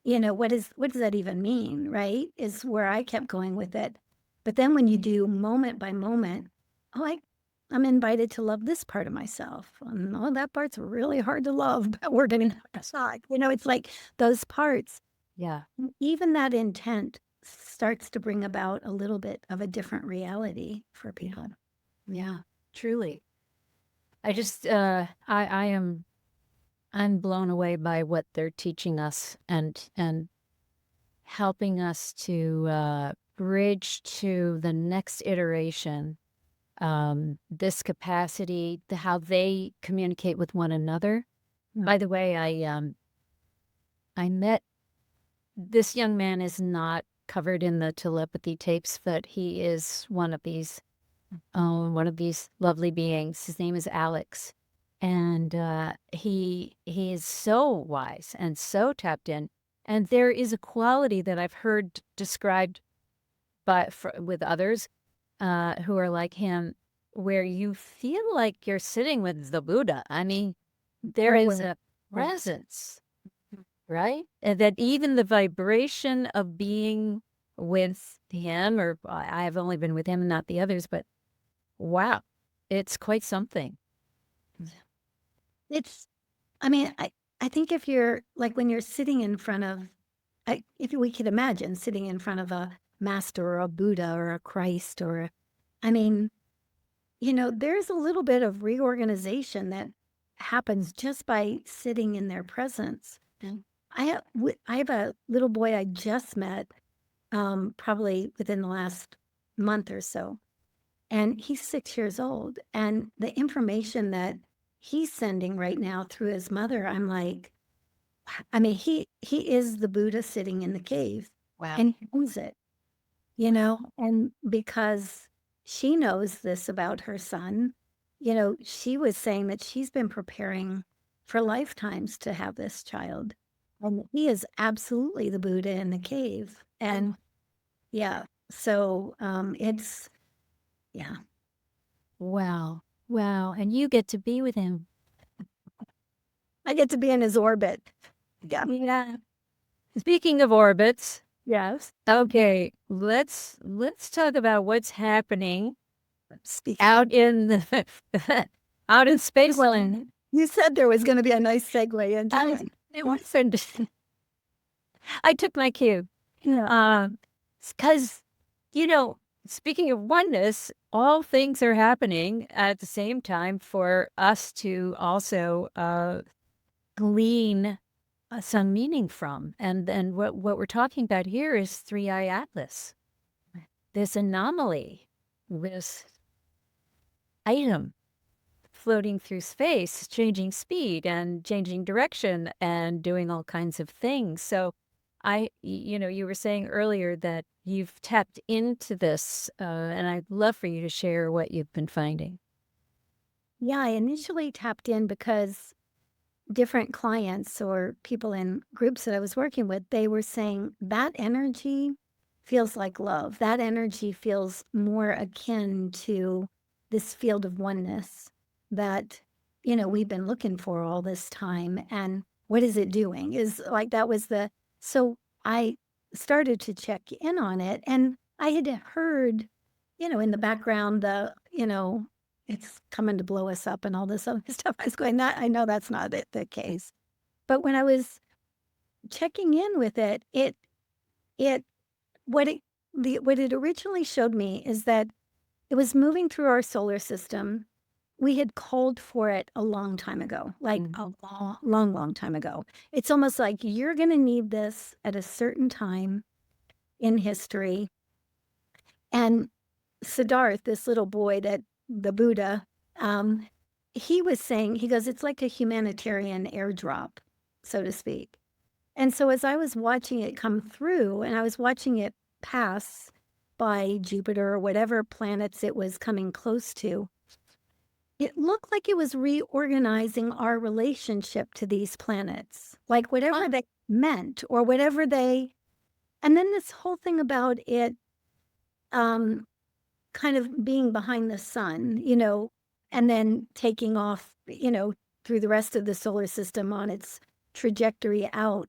what does that even mean, right? Is where I kept going with it. But then when you do moment by moment, oh, I'm invited to love this part of myself. And oh, that part's really hard to love, but we're going to decide. It's like those parts, Yeah. even that intent starts to bring about a little bit of a different reality for people. Yeah, truly. I just I'm blown away by what they're teaching us and helping us to bridge to the next iteration. This capacity, how they communicate with one another. By the way, I met this young man is not covered in the telepathy tapes, but he is one of these lovely beings. His name is Alex, and he is so wise and so tapped in. And there is a quality that I've heard described with others who are like him, where you feel like you're sitting with the Buddha. I mean, there Oh, is well, a presence, right? And that even the vibration of being with him, or I have only been with him and not the others, but wow, it's quite something. it's, I mean, I think if you're like when you're sitting in front of, if we could imagine sitting in front of a master or a Buddha or a Christ I mean, there's a little bit of reorganization that happens just by sitting in their presence. Mm. I have a little boy I just met, probably within the last month or so, and he's 6 years old. And the information that he's sending right now through his mother, I'm like, I mean, he is the Buddha sitting in the cave, Wow. and he owns it, and because she knows this about her son, she was saying that she's been preparing for lifetimes to have this child. And he is absolutely the Buddha in the cave. And yeah, so yeah. Wow. Wow. And you get to be with him. I get to be in his orbit. Yeah. Yeah. Speaking of orbits, Yes. okay, let's talk about what's happening Speak. out in the out in space. Well, you said there was going to be a nice segue into it. It wasn't. I took my cue. Yeah. Because, you know, speaking of oneness, all things are happening at the same time for us to also glean some meaning from. And then what we're talking about here is three-eye atlas, this anomaly, this item floating through space, changing speed and changing direction and doing all kinds of things. So you were saying earlier that you've tapped into this, and I'd love for you to share what you've been finding. Yeah, I initially tapped in because different clients or people in groups that I was working with, they were saying that energy feels like love. That energy feels more akin to this field of oneness that we've been looking for all this time, and what is it doing? Is like that was the so I started to check in on it, and I had heard, in the background, it's coming to blow us up and all this other stuff. I was going, that I know that's not the case. But when I was checking in with it, it what it what it originally showed me is that it was moving through our solar system. We had called for it a long time ago, like a long, long, long time ago. It's almost like you're going to need this at a certain time in history. And Siddharth, this little boy that the Buddha, he was saying, he goes, it's like a humanitarian airdrop, so to speak. And so as I was watching it come through and I was watching it pass by Jupiter or whatever planets it was coming close to, it looked like it was reorganizing our relationship to these planets, like whatever they meant or whatever they, and then this whole thing about it kind of being behind the sun, and then taking off, through the rest of the solar system on its trajectory out.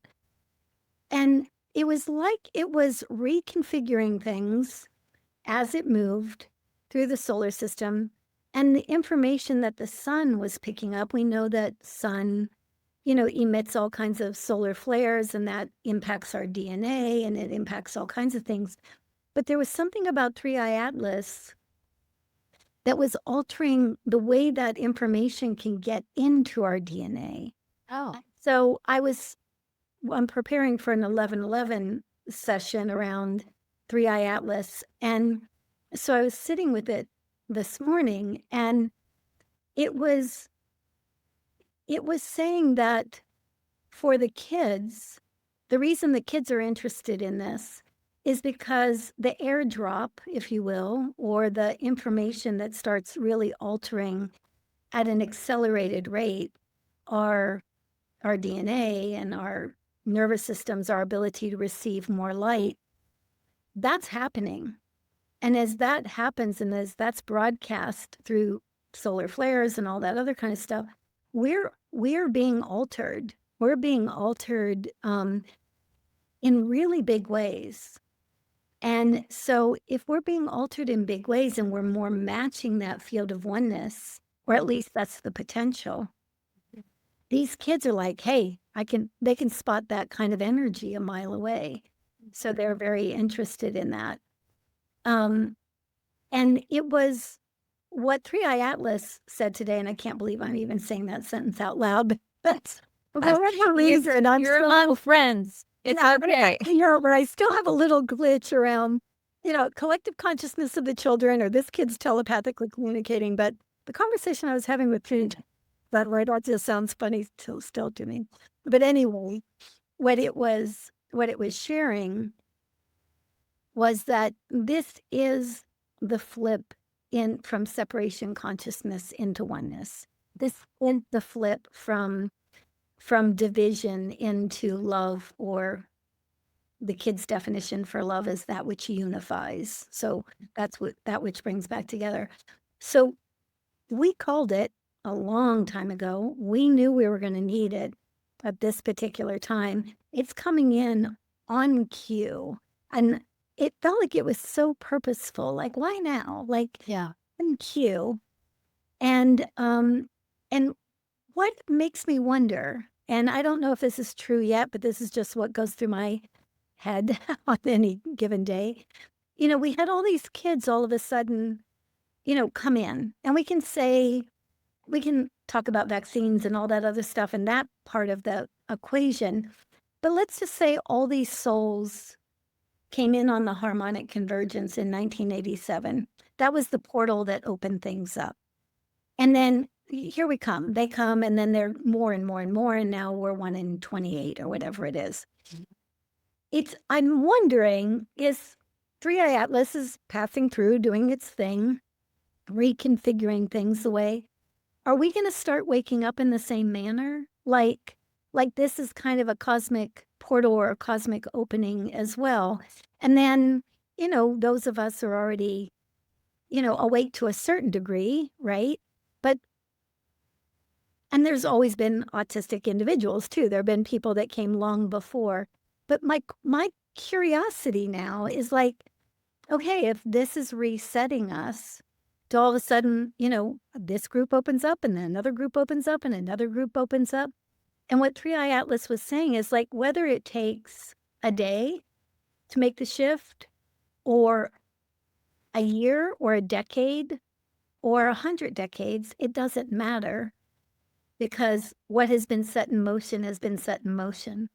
And it was like it was reconfiguring things as it moved through the solar system. And the information that the sun was picking up, we know that sun, emits all kinds of solar flares, and that impacts our DNA and it impacts all kinds of things. But there was something about 3i Atlas that was altering the way that information can get into our DNA. Oh. So I'm preparing for an 11/11 session around 3i Atlas. And so I was sitting with it this morning, and it was saying that for the kids, the reason the kids are interested in this is because the airdrop, if you will, or the information that starts really altering at an accelerated rate our DNA and our nervous systems, our ability to receive more light, that's happening. And as that happens and as that's broadcast through solar flares and all that other kind of stuff, we're being altered. We're being altered in really big ways. And so if we're being altered in big ways and we're more matching that field of oneness, or at least that's the potential, these kids are like, hey, they can spot that kind of energy a mile away. So they're very interested in that. And it was what 3i Atlas said today, and I can't believe I'm even saying that sentence out loud, but for whatever reason, you're among friends. It's okay. But I still have a little glitch around, collective consciousness of the children, or this kid's telepathically communicating. But the conversation I was having with kids, that right, that just sounds funny still to me. But anyway, what it was sharing was that this is the flip from separation consciousness into oneness. This is the flip from division into love, or the kid's definition for love is that which unifies. So that's that which brings back together. So we called it a long time ago. We knew we were going to need it at this particular time. It's coming in on cue. And it felt like it was so purposeful. Like, why now? Like, yeah, on cue. And what makes me wonder, and I don't know if this is true yet, but this is just what goes through my head on any given day. We had all these kids all of a sudden, come in, and we can talk about vaccines and all that other stuff and that part of the equation. But let's just say all these souls came in on the harmonic convergence in 1987. That was the portal that opened things up. And then here we come. They come, and then they're more and more and more, and now we're 1 in 28 or whatever it is. I'm wondering, is 3i Atlas is passing through, doing its thing, reconfiguring things the way. Are we going to start waking up in the same manner? Like this is kind of a cosmic portal or a cosmic opening as well. And then, those of us are already, awake to a certain degree, right? But And there's always been autistic individuals too. There have been people that came long before. But my curiosity now is like, okay, if this is resetting us, to all of a sudden, this group opens up and then another group opens up and another group opens up. And what Three Eye Atlas was saying is like, whether it takes a day to make the shift or a year or a decade or 100 decades, it doesn't matter, because what has been set in motion has been set in motion.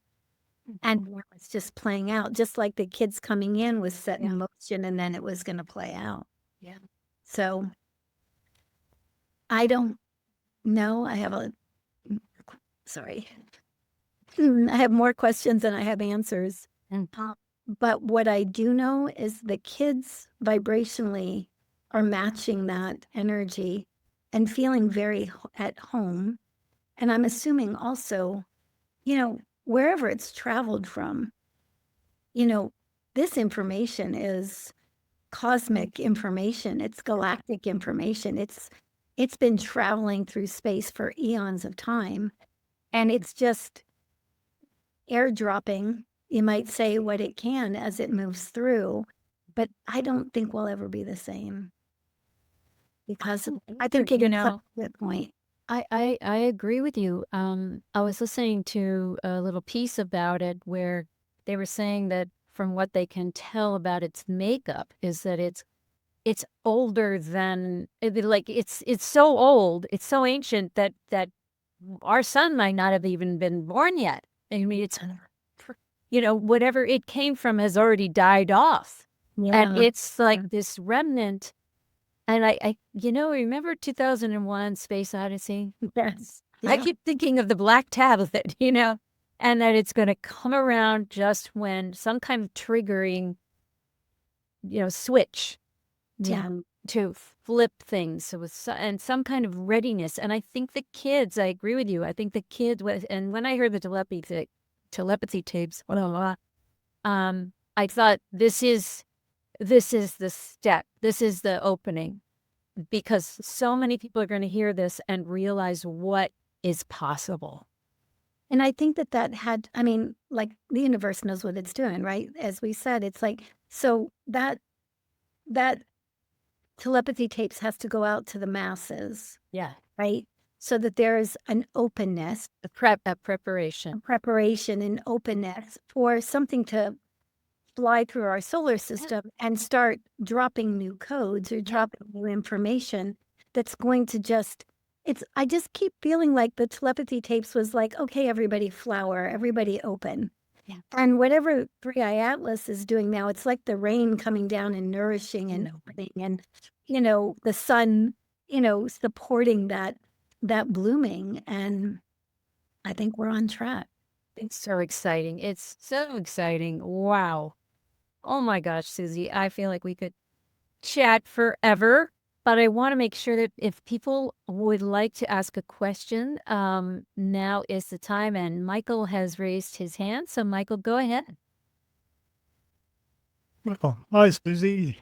And now it's just playing out, just like the kids coming in was set in motion and then it was going to play out. Yeah. So I don't know. Sorry. I have more questions than I have answers. But what I do know is the kids vibrationally are matching that energy and feeling very at home. And I'm assuming also, wherever it's traveled from, this information is cosmic information. It's galactic information. It's been traveling through space for eons of time. And it's just airdropping, you might say, what it can as it moves through. But I don't think we'll ever be the same, because I think you're at that point. I agree with you. I was listening to a little piece about it where they were saying that from what they can tell about its makeup is that it's older than it's so old, it's so ancient that our son might not have even been born yet. I mean, it's whatever it came from has already died off, and it's like this remnant. And I remember 2001 Space Odyssey? Yes. I keep thinking of the black tablet, and that it's going to come around just when some kind of triggering, switch to flip things. So and some kind of readiness. And I think the kids, I agree with you. I think the kids, and when I heard the telepathy tapes, I thought this is the step. This is the opening, because so many people are going to hear this and realize what is possible. And I think like the universe knows what it's doing, right? As we said, it's like, so that telepathy tapes has to go out to the masses. Yeah. Right? So that there's an openness, a preparation and openness for something to fly through our solar system and start dropping new codes or dropping new information that's going to I just keep feeling like the telepathy tapes was like, okay, everybody flower, everybody open. Yeah. And whatever Three Eye Atlas is doing now, it's like the rain coming down and nourishing and opening, and, the sun, supporting that blooming. And I think we're on track. It's so exciting. It's so exciting. Wow. Oh my gosh, Suzy, I feel like we could chat forever, but I want to make sure that if people would like to ask a question, now is the time. And Michael has raised his hand. So Michael, go ahead. Well, hi, Suzy.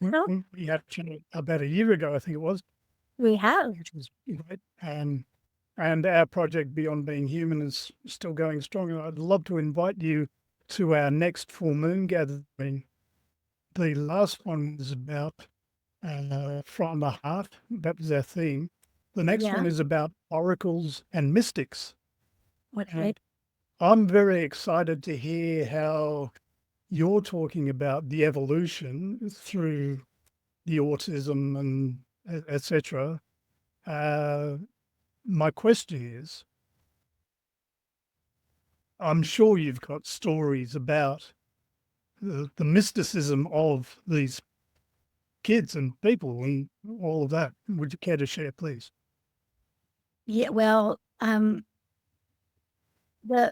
We had a chat about a year ago, I think it was. We have. Which was great. And our project Beyond Being Human is still going strong. And I'd love to invite you to our next full moon gathering. The last one is about from the heart. That was our theme. The next one is about oracles and mystics. Okay. I'm very excited to hear how you're talking about the evolution through the autism and etc. My question is, I'm sure you've got stories about the mysticism of these kids and people and all of that. Would you care to share, please? Yeah, well, the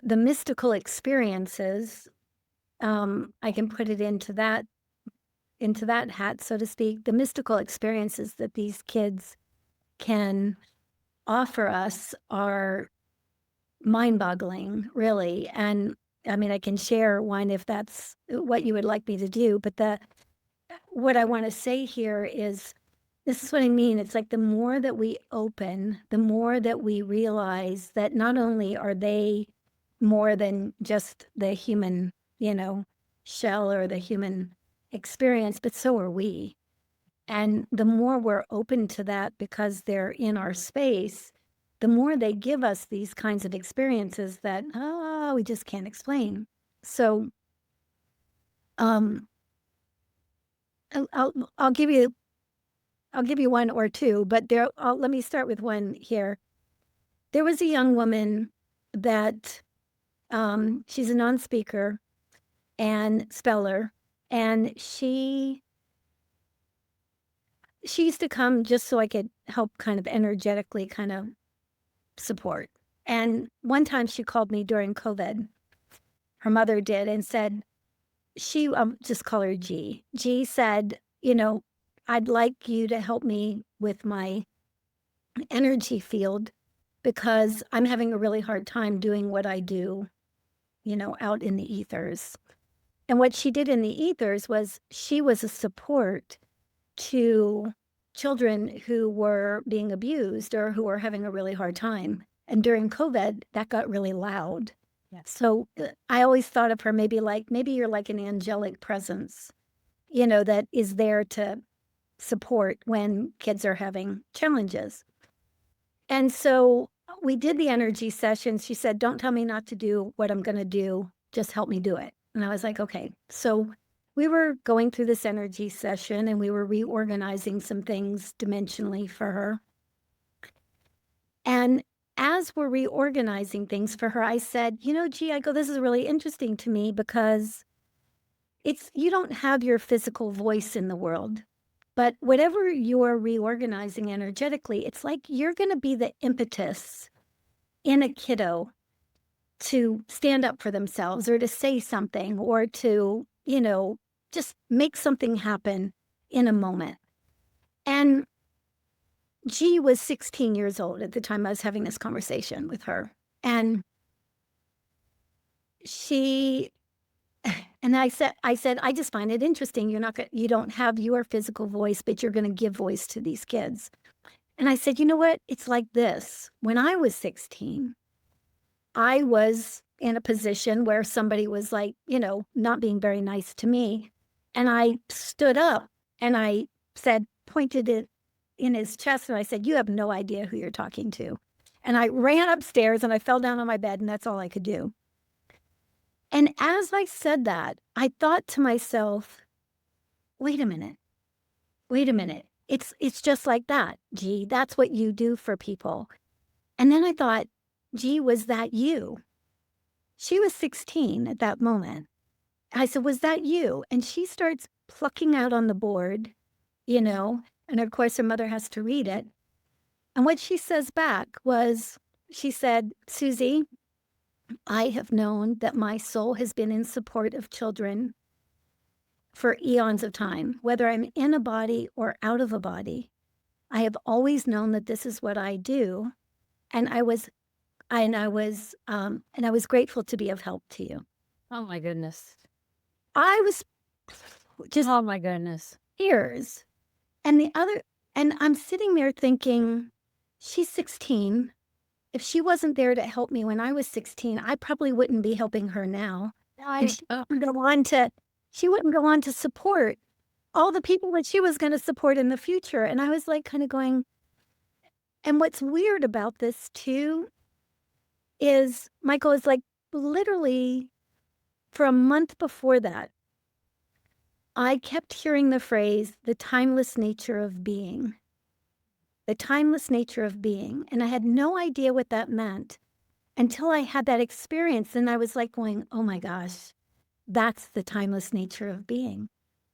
mystical experiences, I can put it into that hat, so to speak. The mystical experiences that these kids can offer us are mind-boggling, really. And I mean, I can share one if that's what you would like me to do, but what I want to say here is This is what I mean. It's like the more that we open, the more that we realize that not only are they more than just the human, shell or the human experience, but so are we. And the more we're open to that because they're in our space, the more they give us these kinds of experiences that, we just can't explain. So, um, I'll give you one or two, but let me start with one here. There was a young woman that, she's a non-speaker and speller, and she used to come just so I could help kind of energetically kind of support. And one time she called me during COVID, her mother did, and said, just call her G. G said, I'd like you to help me with my energy field because I'm having a really hard time doing what I do, out in the ethers. And what she did in the ethers was she was a support to children who were being abused or who were having a really hard time. And during COVID, that got really loud. Yes. So I always thought of her maybe you're like an angelic presence, that is there to support when kids are having challenges. And so we did the energy sessions. She said, don't tell me not to do what I'm going to do. Just help me do it. And I was like, okay. So we were going through this energy session and we were reorganizing some things dimensionally for her. And as we're reorganizing things for her, I said, Gee, this is really interesting to me because you don't have your physical voice in the world. But whatever you're reorganizing energetically, it's like you're going to be the impetus in a kiddo to stand up for themselves or to say something or to, just make something happen in a moment. And G was 16 years old at the time I was having this conversation with her. And I said, I just find it interesting. You don't have your physical voice, but you're going to give voice to these kids. And I said, you know what? It's like this. When I was 16, I was in a position where somebody was like, not being very nice to me. And I stood up and I pointed it in his chest. And I said, you have no idea who you're talking to. And I ran upstairs and I fell down on my bed and that's all I could do. And as I said that, I thought to myself, wait a minute. It's just like that. Gee, that's what you do for people. And then I thought, gee, was that you? She was 16 at that moment. I said, was that you? And she starts plucking out on the board, and of course her mother has to read it. And what she says back was, she said, Suzy, I have known that my soul has been in support of children for eons of time, whether I'm in a body or out of a body. I have always known that this is what I do. And I was grateful to be of help to you. Oh my goodness. I was just, oh my goodness, tears. And I'm sitting there thinking, she's 16. If she wasn't there to help me when I was 16, I probably wouldn't be helping her now. And she wouldn't go on to support all the people that she was going to support in the future. And I was like kind of going, and what's weird about this too is Michael is like literally for a month before that, I kept hearing the phrase, the timeless nature of being. The timeless nature of being. And I had no idea what that meant until I had that experience. And I was like going, oh my gosh, that's the timeless nature of being.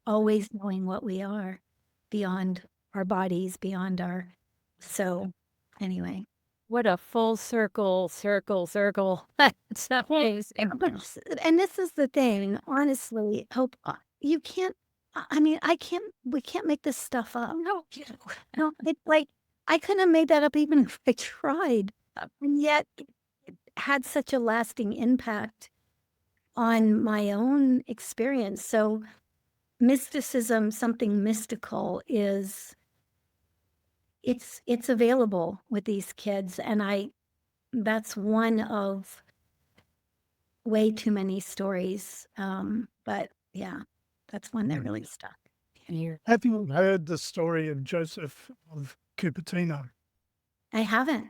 Always knowing what we are beyond our bodies, beyond our. So anyway. What a full circle. That's amazing. And this is the thing, honestly, Hope, we can't make this stuff up. No, it's like, I couldn't have made that up even if I tried. And yet it had such a lasting impact on my own experience. So mysticism, something mystical, is it's available with these kids, and that's one of way too many stories. But yeah, that's one that really stuck. Here. Have you heard the story of Joseph of Cupertino? I haven't.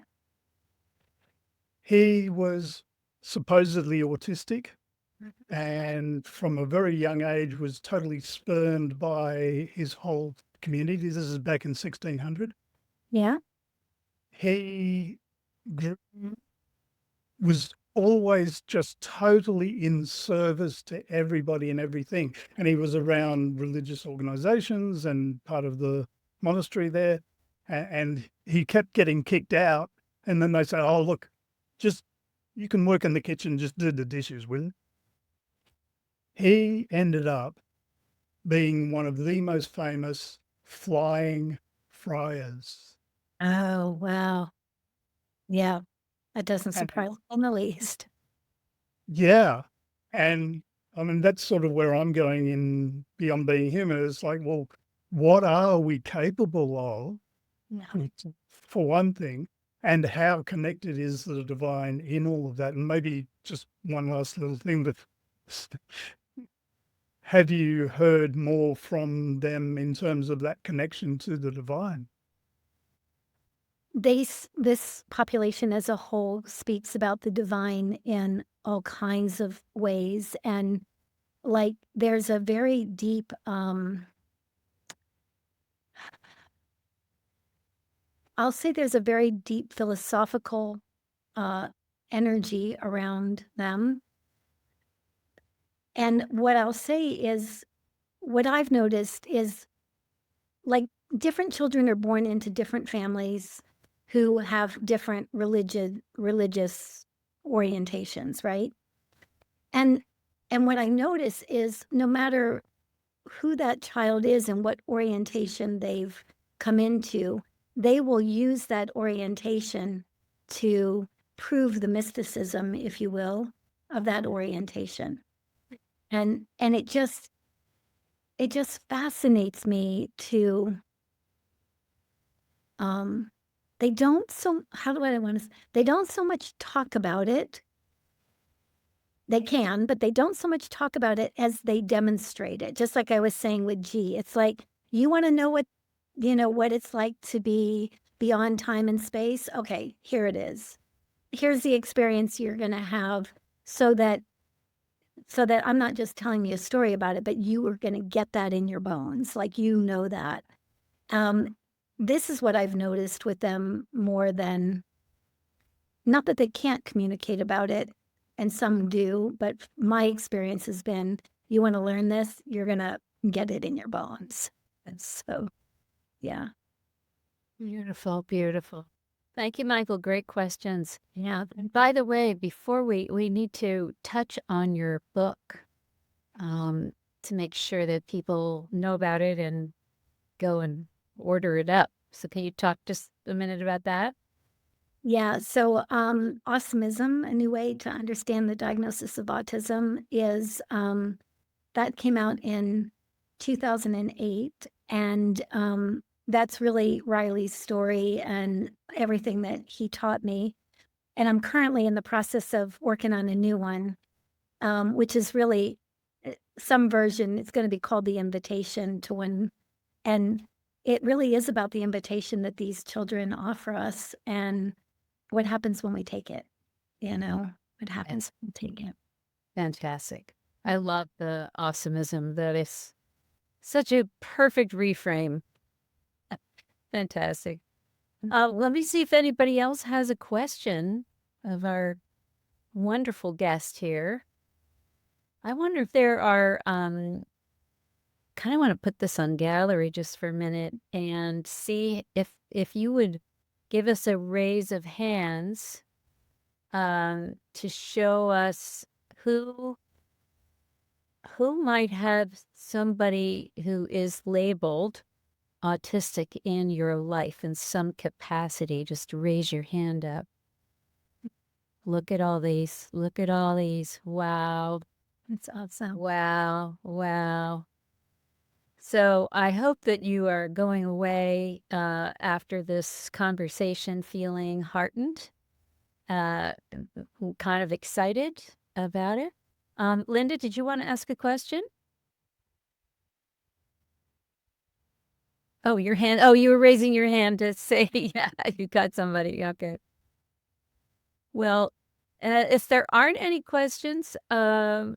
He was supposedly autistic and from a very young age was totally spurned by his whole community. This is back in 1600. Yeah. He was always just totally in service to everybody and everything. And he was around religious organizations and part of the monastery there. And he kept getting kicked out. And then they say, oh, look, just you can work in the kitchen, just do the dishes, will you? He ended up being one of the most famous flying friars. Oh, wow. Yeah. That doesn't And surprise me in the least. yeah. And I mean, that's sort of where I'm going in Beyond Being Human. It's like, well, what are we capable of, Yeah. for one thing, and how connected is the divine in all of that? And maybe just one last little thing that have you heard more from them in terms of that connection to the divine? This population as a whole speaks about the divine in all kinds of ways. And like there's a very deep I'll say there's a very deep philosophical energy around them. And what I'll say is what I've noticed is like different children are born into different families who have different religious orientations, right? And what I notice is no matter who that child is and what orientation they've come into, they will use that orientation to prove the mysticism, if you will, of that orientation. And it just fascinates me to they don't so how do I want to they don't so much talk about it. They can, but they don't so much talk about it as they demonstrate it. Just like I was saying with G, it's like you want to know what what it's like to be beyond time and space. Okay, here it is. Here's the experience you're going to have so that I'm not just telling you a story about it, but you are going to get that in your bones. Like that. This is what I've noticed with them more than not that they can't communicate about it, and some do, but my experience has been you want to learn this, you're going to get it in your bones. And so, yeah. Beautiful, beautiful. Thank you, Michael. Great questions. Yeah. And by the way, before we need to touch on your book to make sure that people know about it and go and order it up. So can you talk just a minute about that? Yeah. So, Awesomism, a new way to understand the diagnosis of autism, is that came out in 2008. And that's really Riley's story and everything that he taught me. And I'm currently in the process of working on a new one, which is really some version. It's going to be called The Invitation to One. And it really is about the invitation that these children offer us and what happens when we take it. What happens when we take it. Fantastic. I love the awesomism. That is such a perfect reframe. Fantastic. Let me see if anybody else has a question of our wonderful guest here. I wonder if there are, kind of want to put this on gallery just for a minute and see if you would give us a raise of hands to show us who might have somebody who is labeled autistic in your life in some capacity. Just raise your hand up. Look at all these. Look at all these. Wow. It's awesome. Wow. Wow. So I hope that you are going away after this conversation feeling heartened, kind of excited about it. Linda, did you want to ask a question? Oh, your hand. Oh, you were raising your hand to say, yeah, you got somebody. Okay. Well, if there aren't any questions, I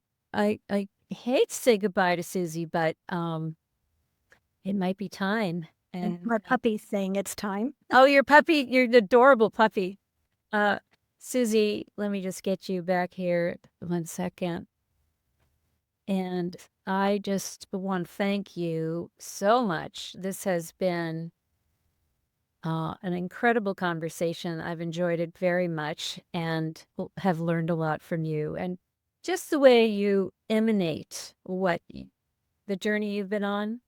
hate to say goodbye to Suzy, but it might be time. And my puppy's saying it's time. Oh, your puppy, your adorable puppy. Suzy, let me just get you back here 1 second. And I just want to thank you so much. This has been an incredible conversation. I've enjoyed it very much and have learned a lot from you. And just the way you emanate the journey you've been on.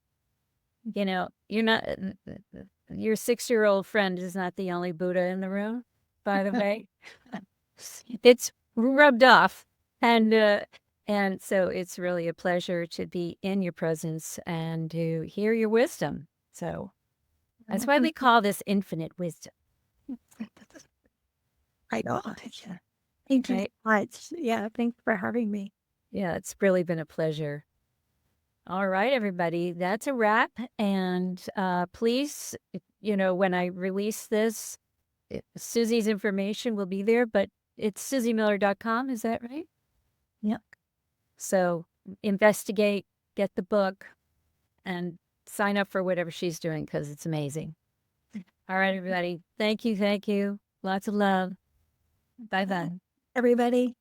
You know, you're not, your 6-year-old friend is not the only Buddha in the room, by the way. It's rubbed off. And so it's really a pleasure to be in your presence and to hear your wisdom. So that's why we call this infinite wisdom. I know. Yeah. Thank you so much. Yeah, thanks for having me. Yeah, it's really been a pleasure. All right, everybody, that's a wrap. And please, when I release this, Suzy's information will be there, but it's SuzyMiller.com. Is that right? Yep. So investigate, get the book, and sign up for whatever she's doing because it's amazing. All right, everybody. Thank you. Thank you. Lots of love. Bye-bye. Everybody.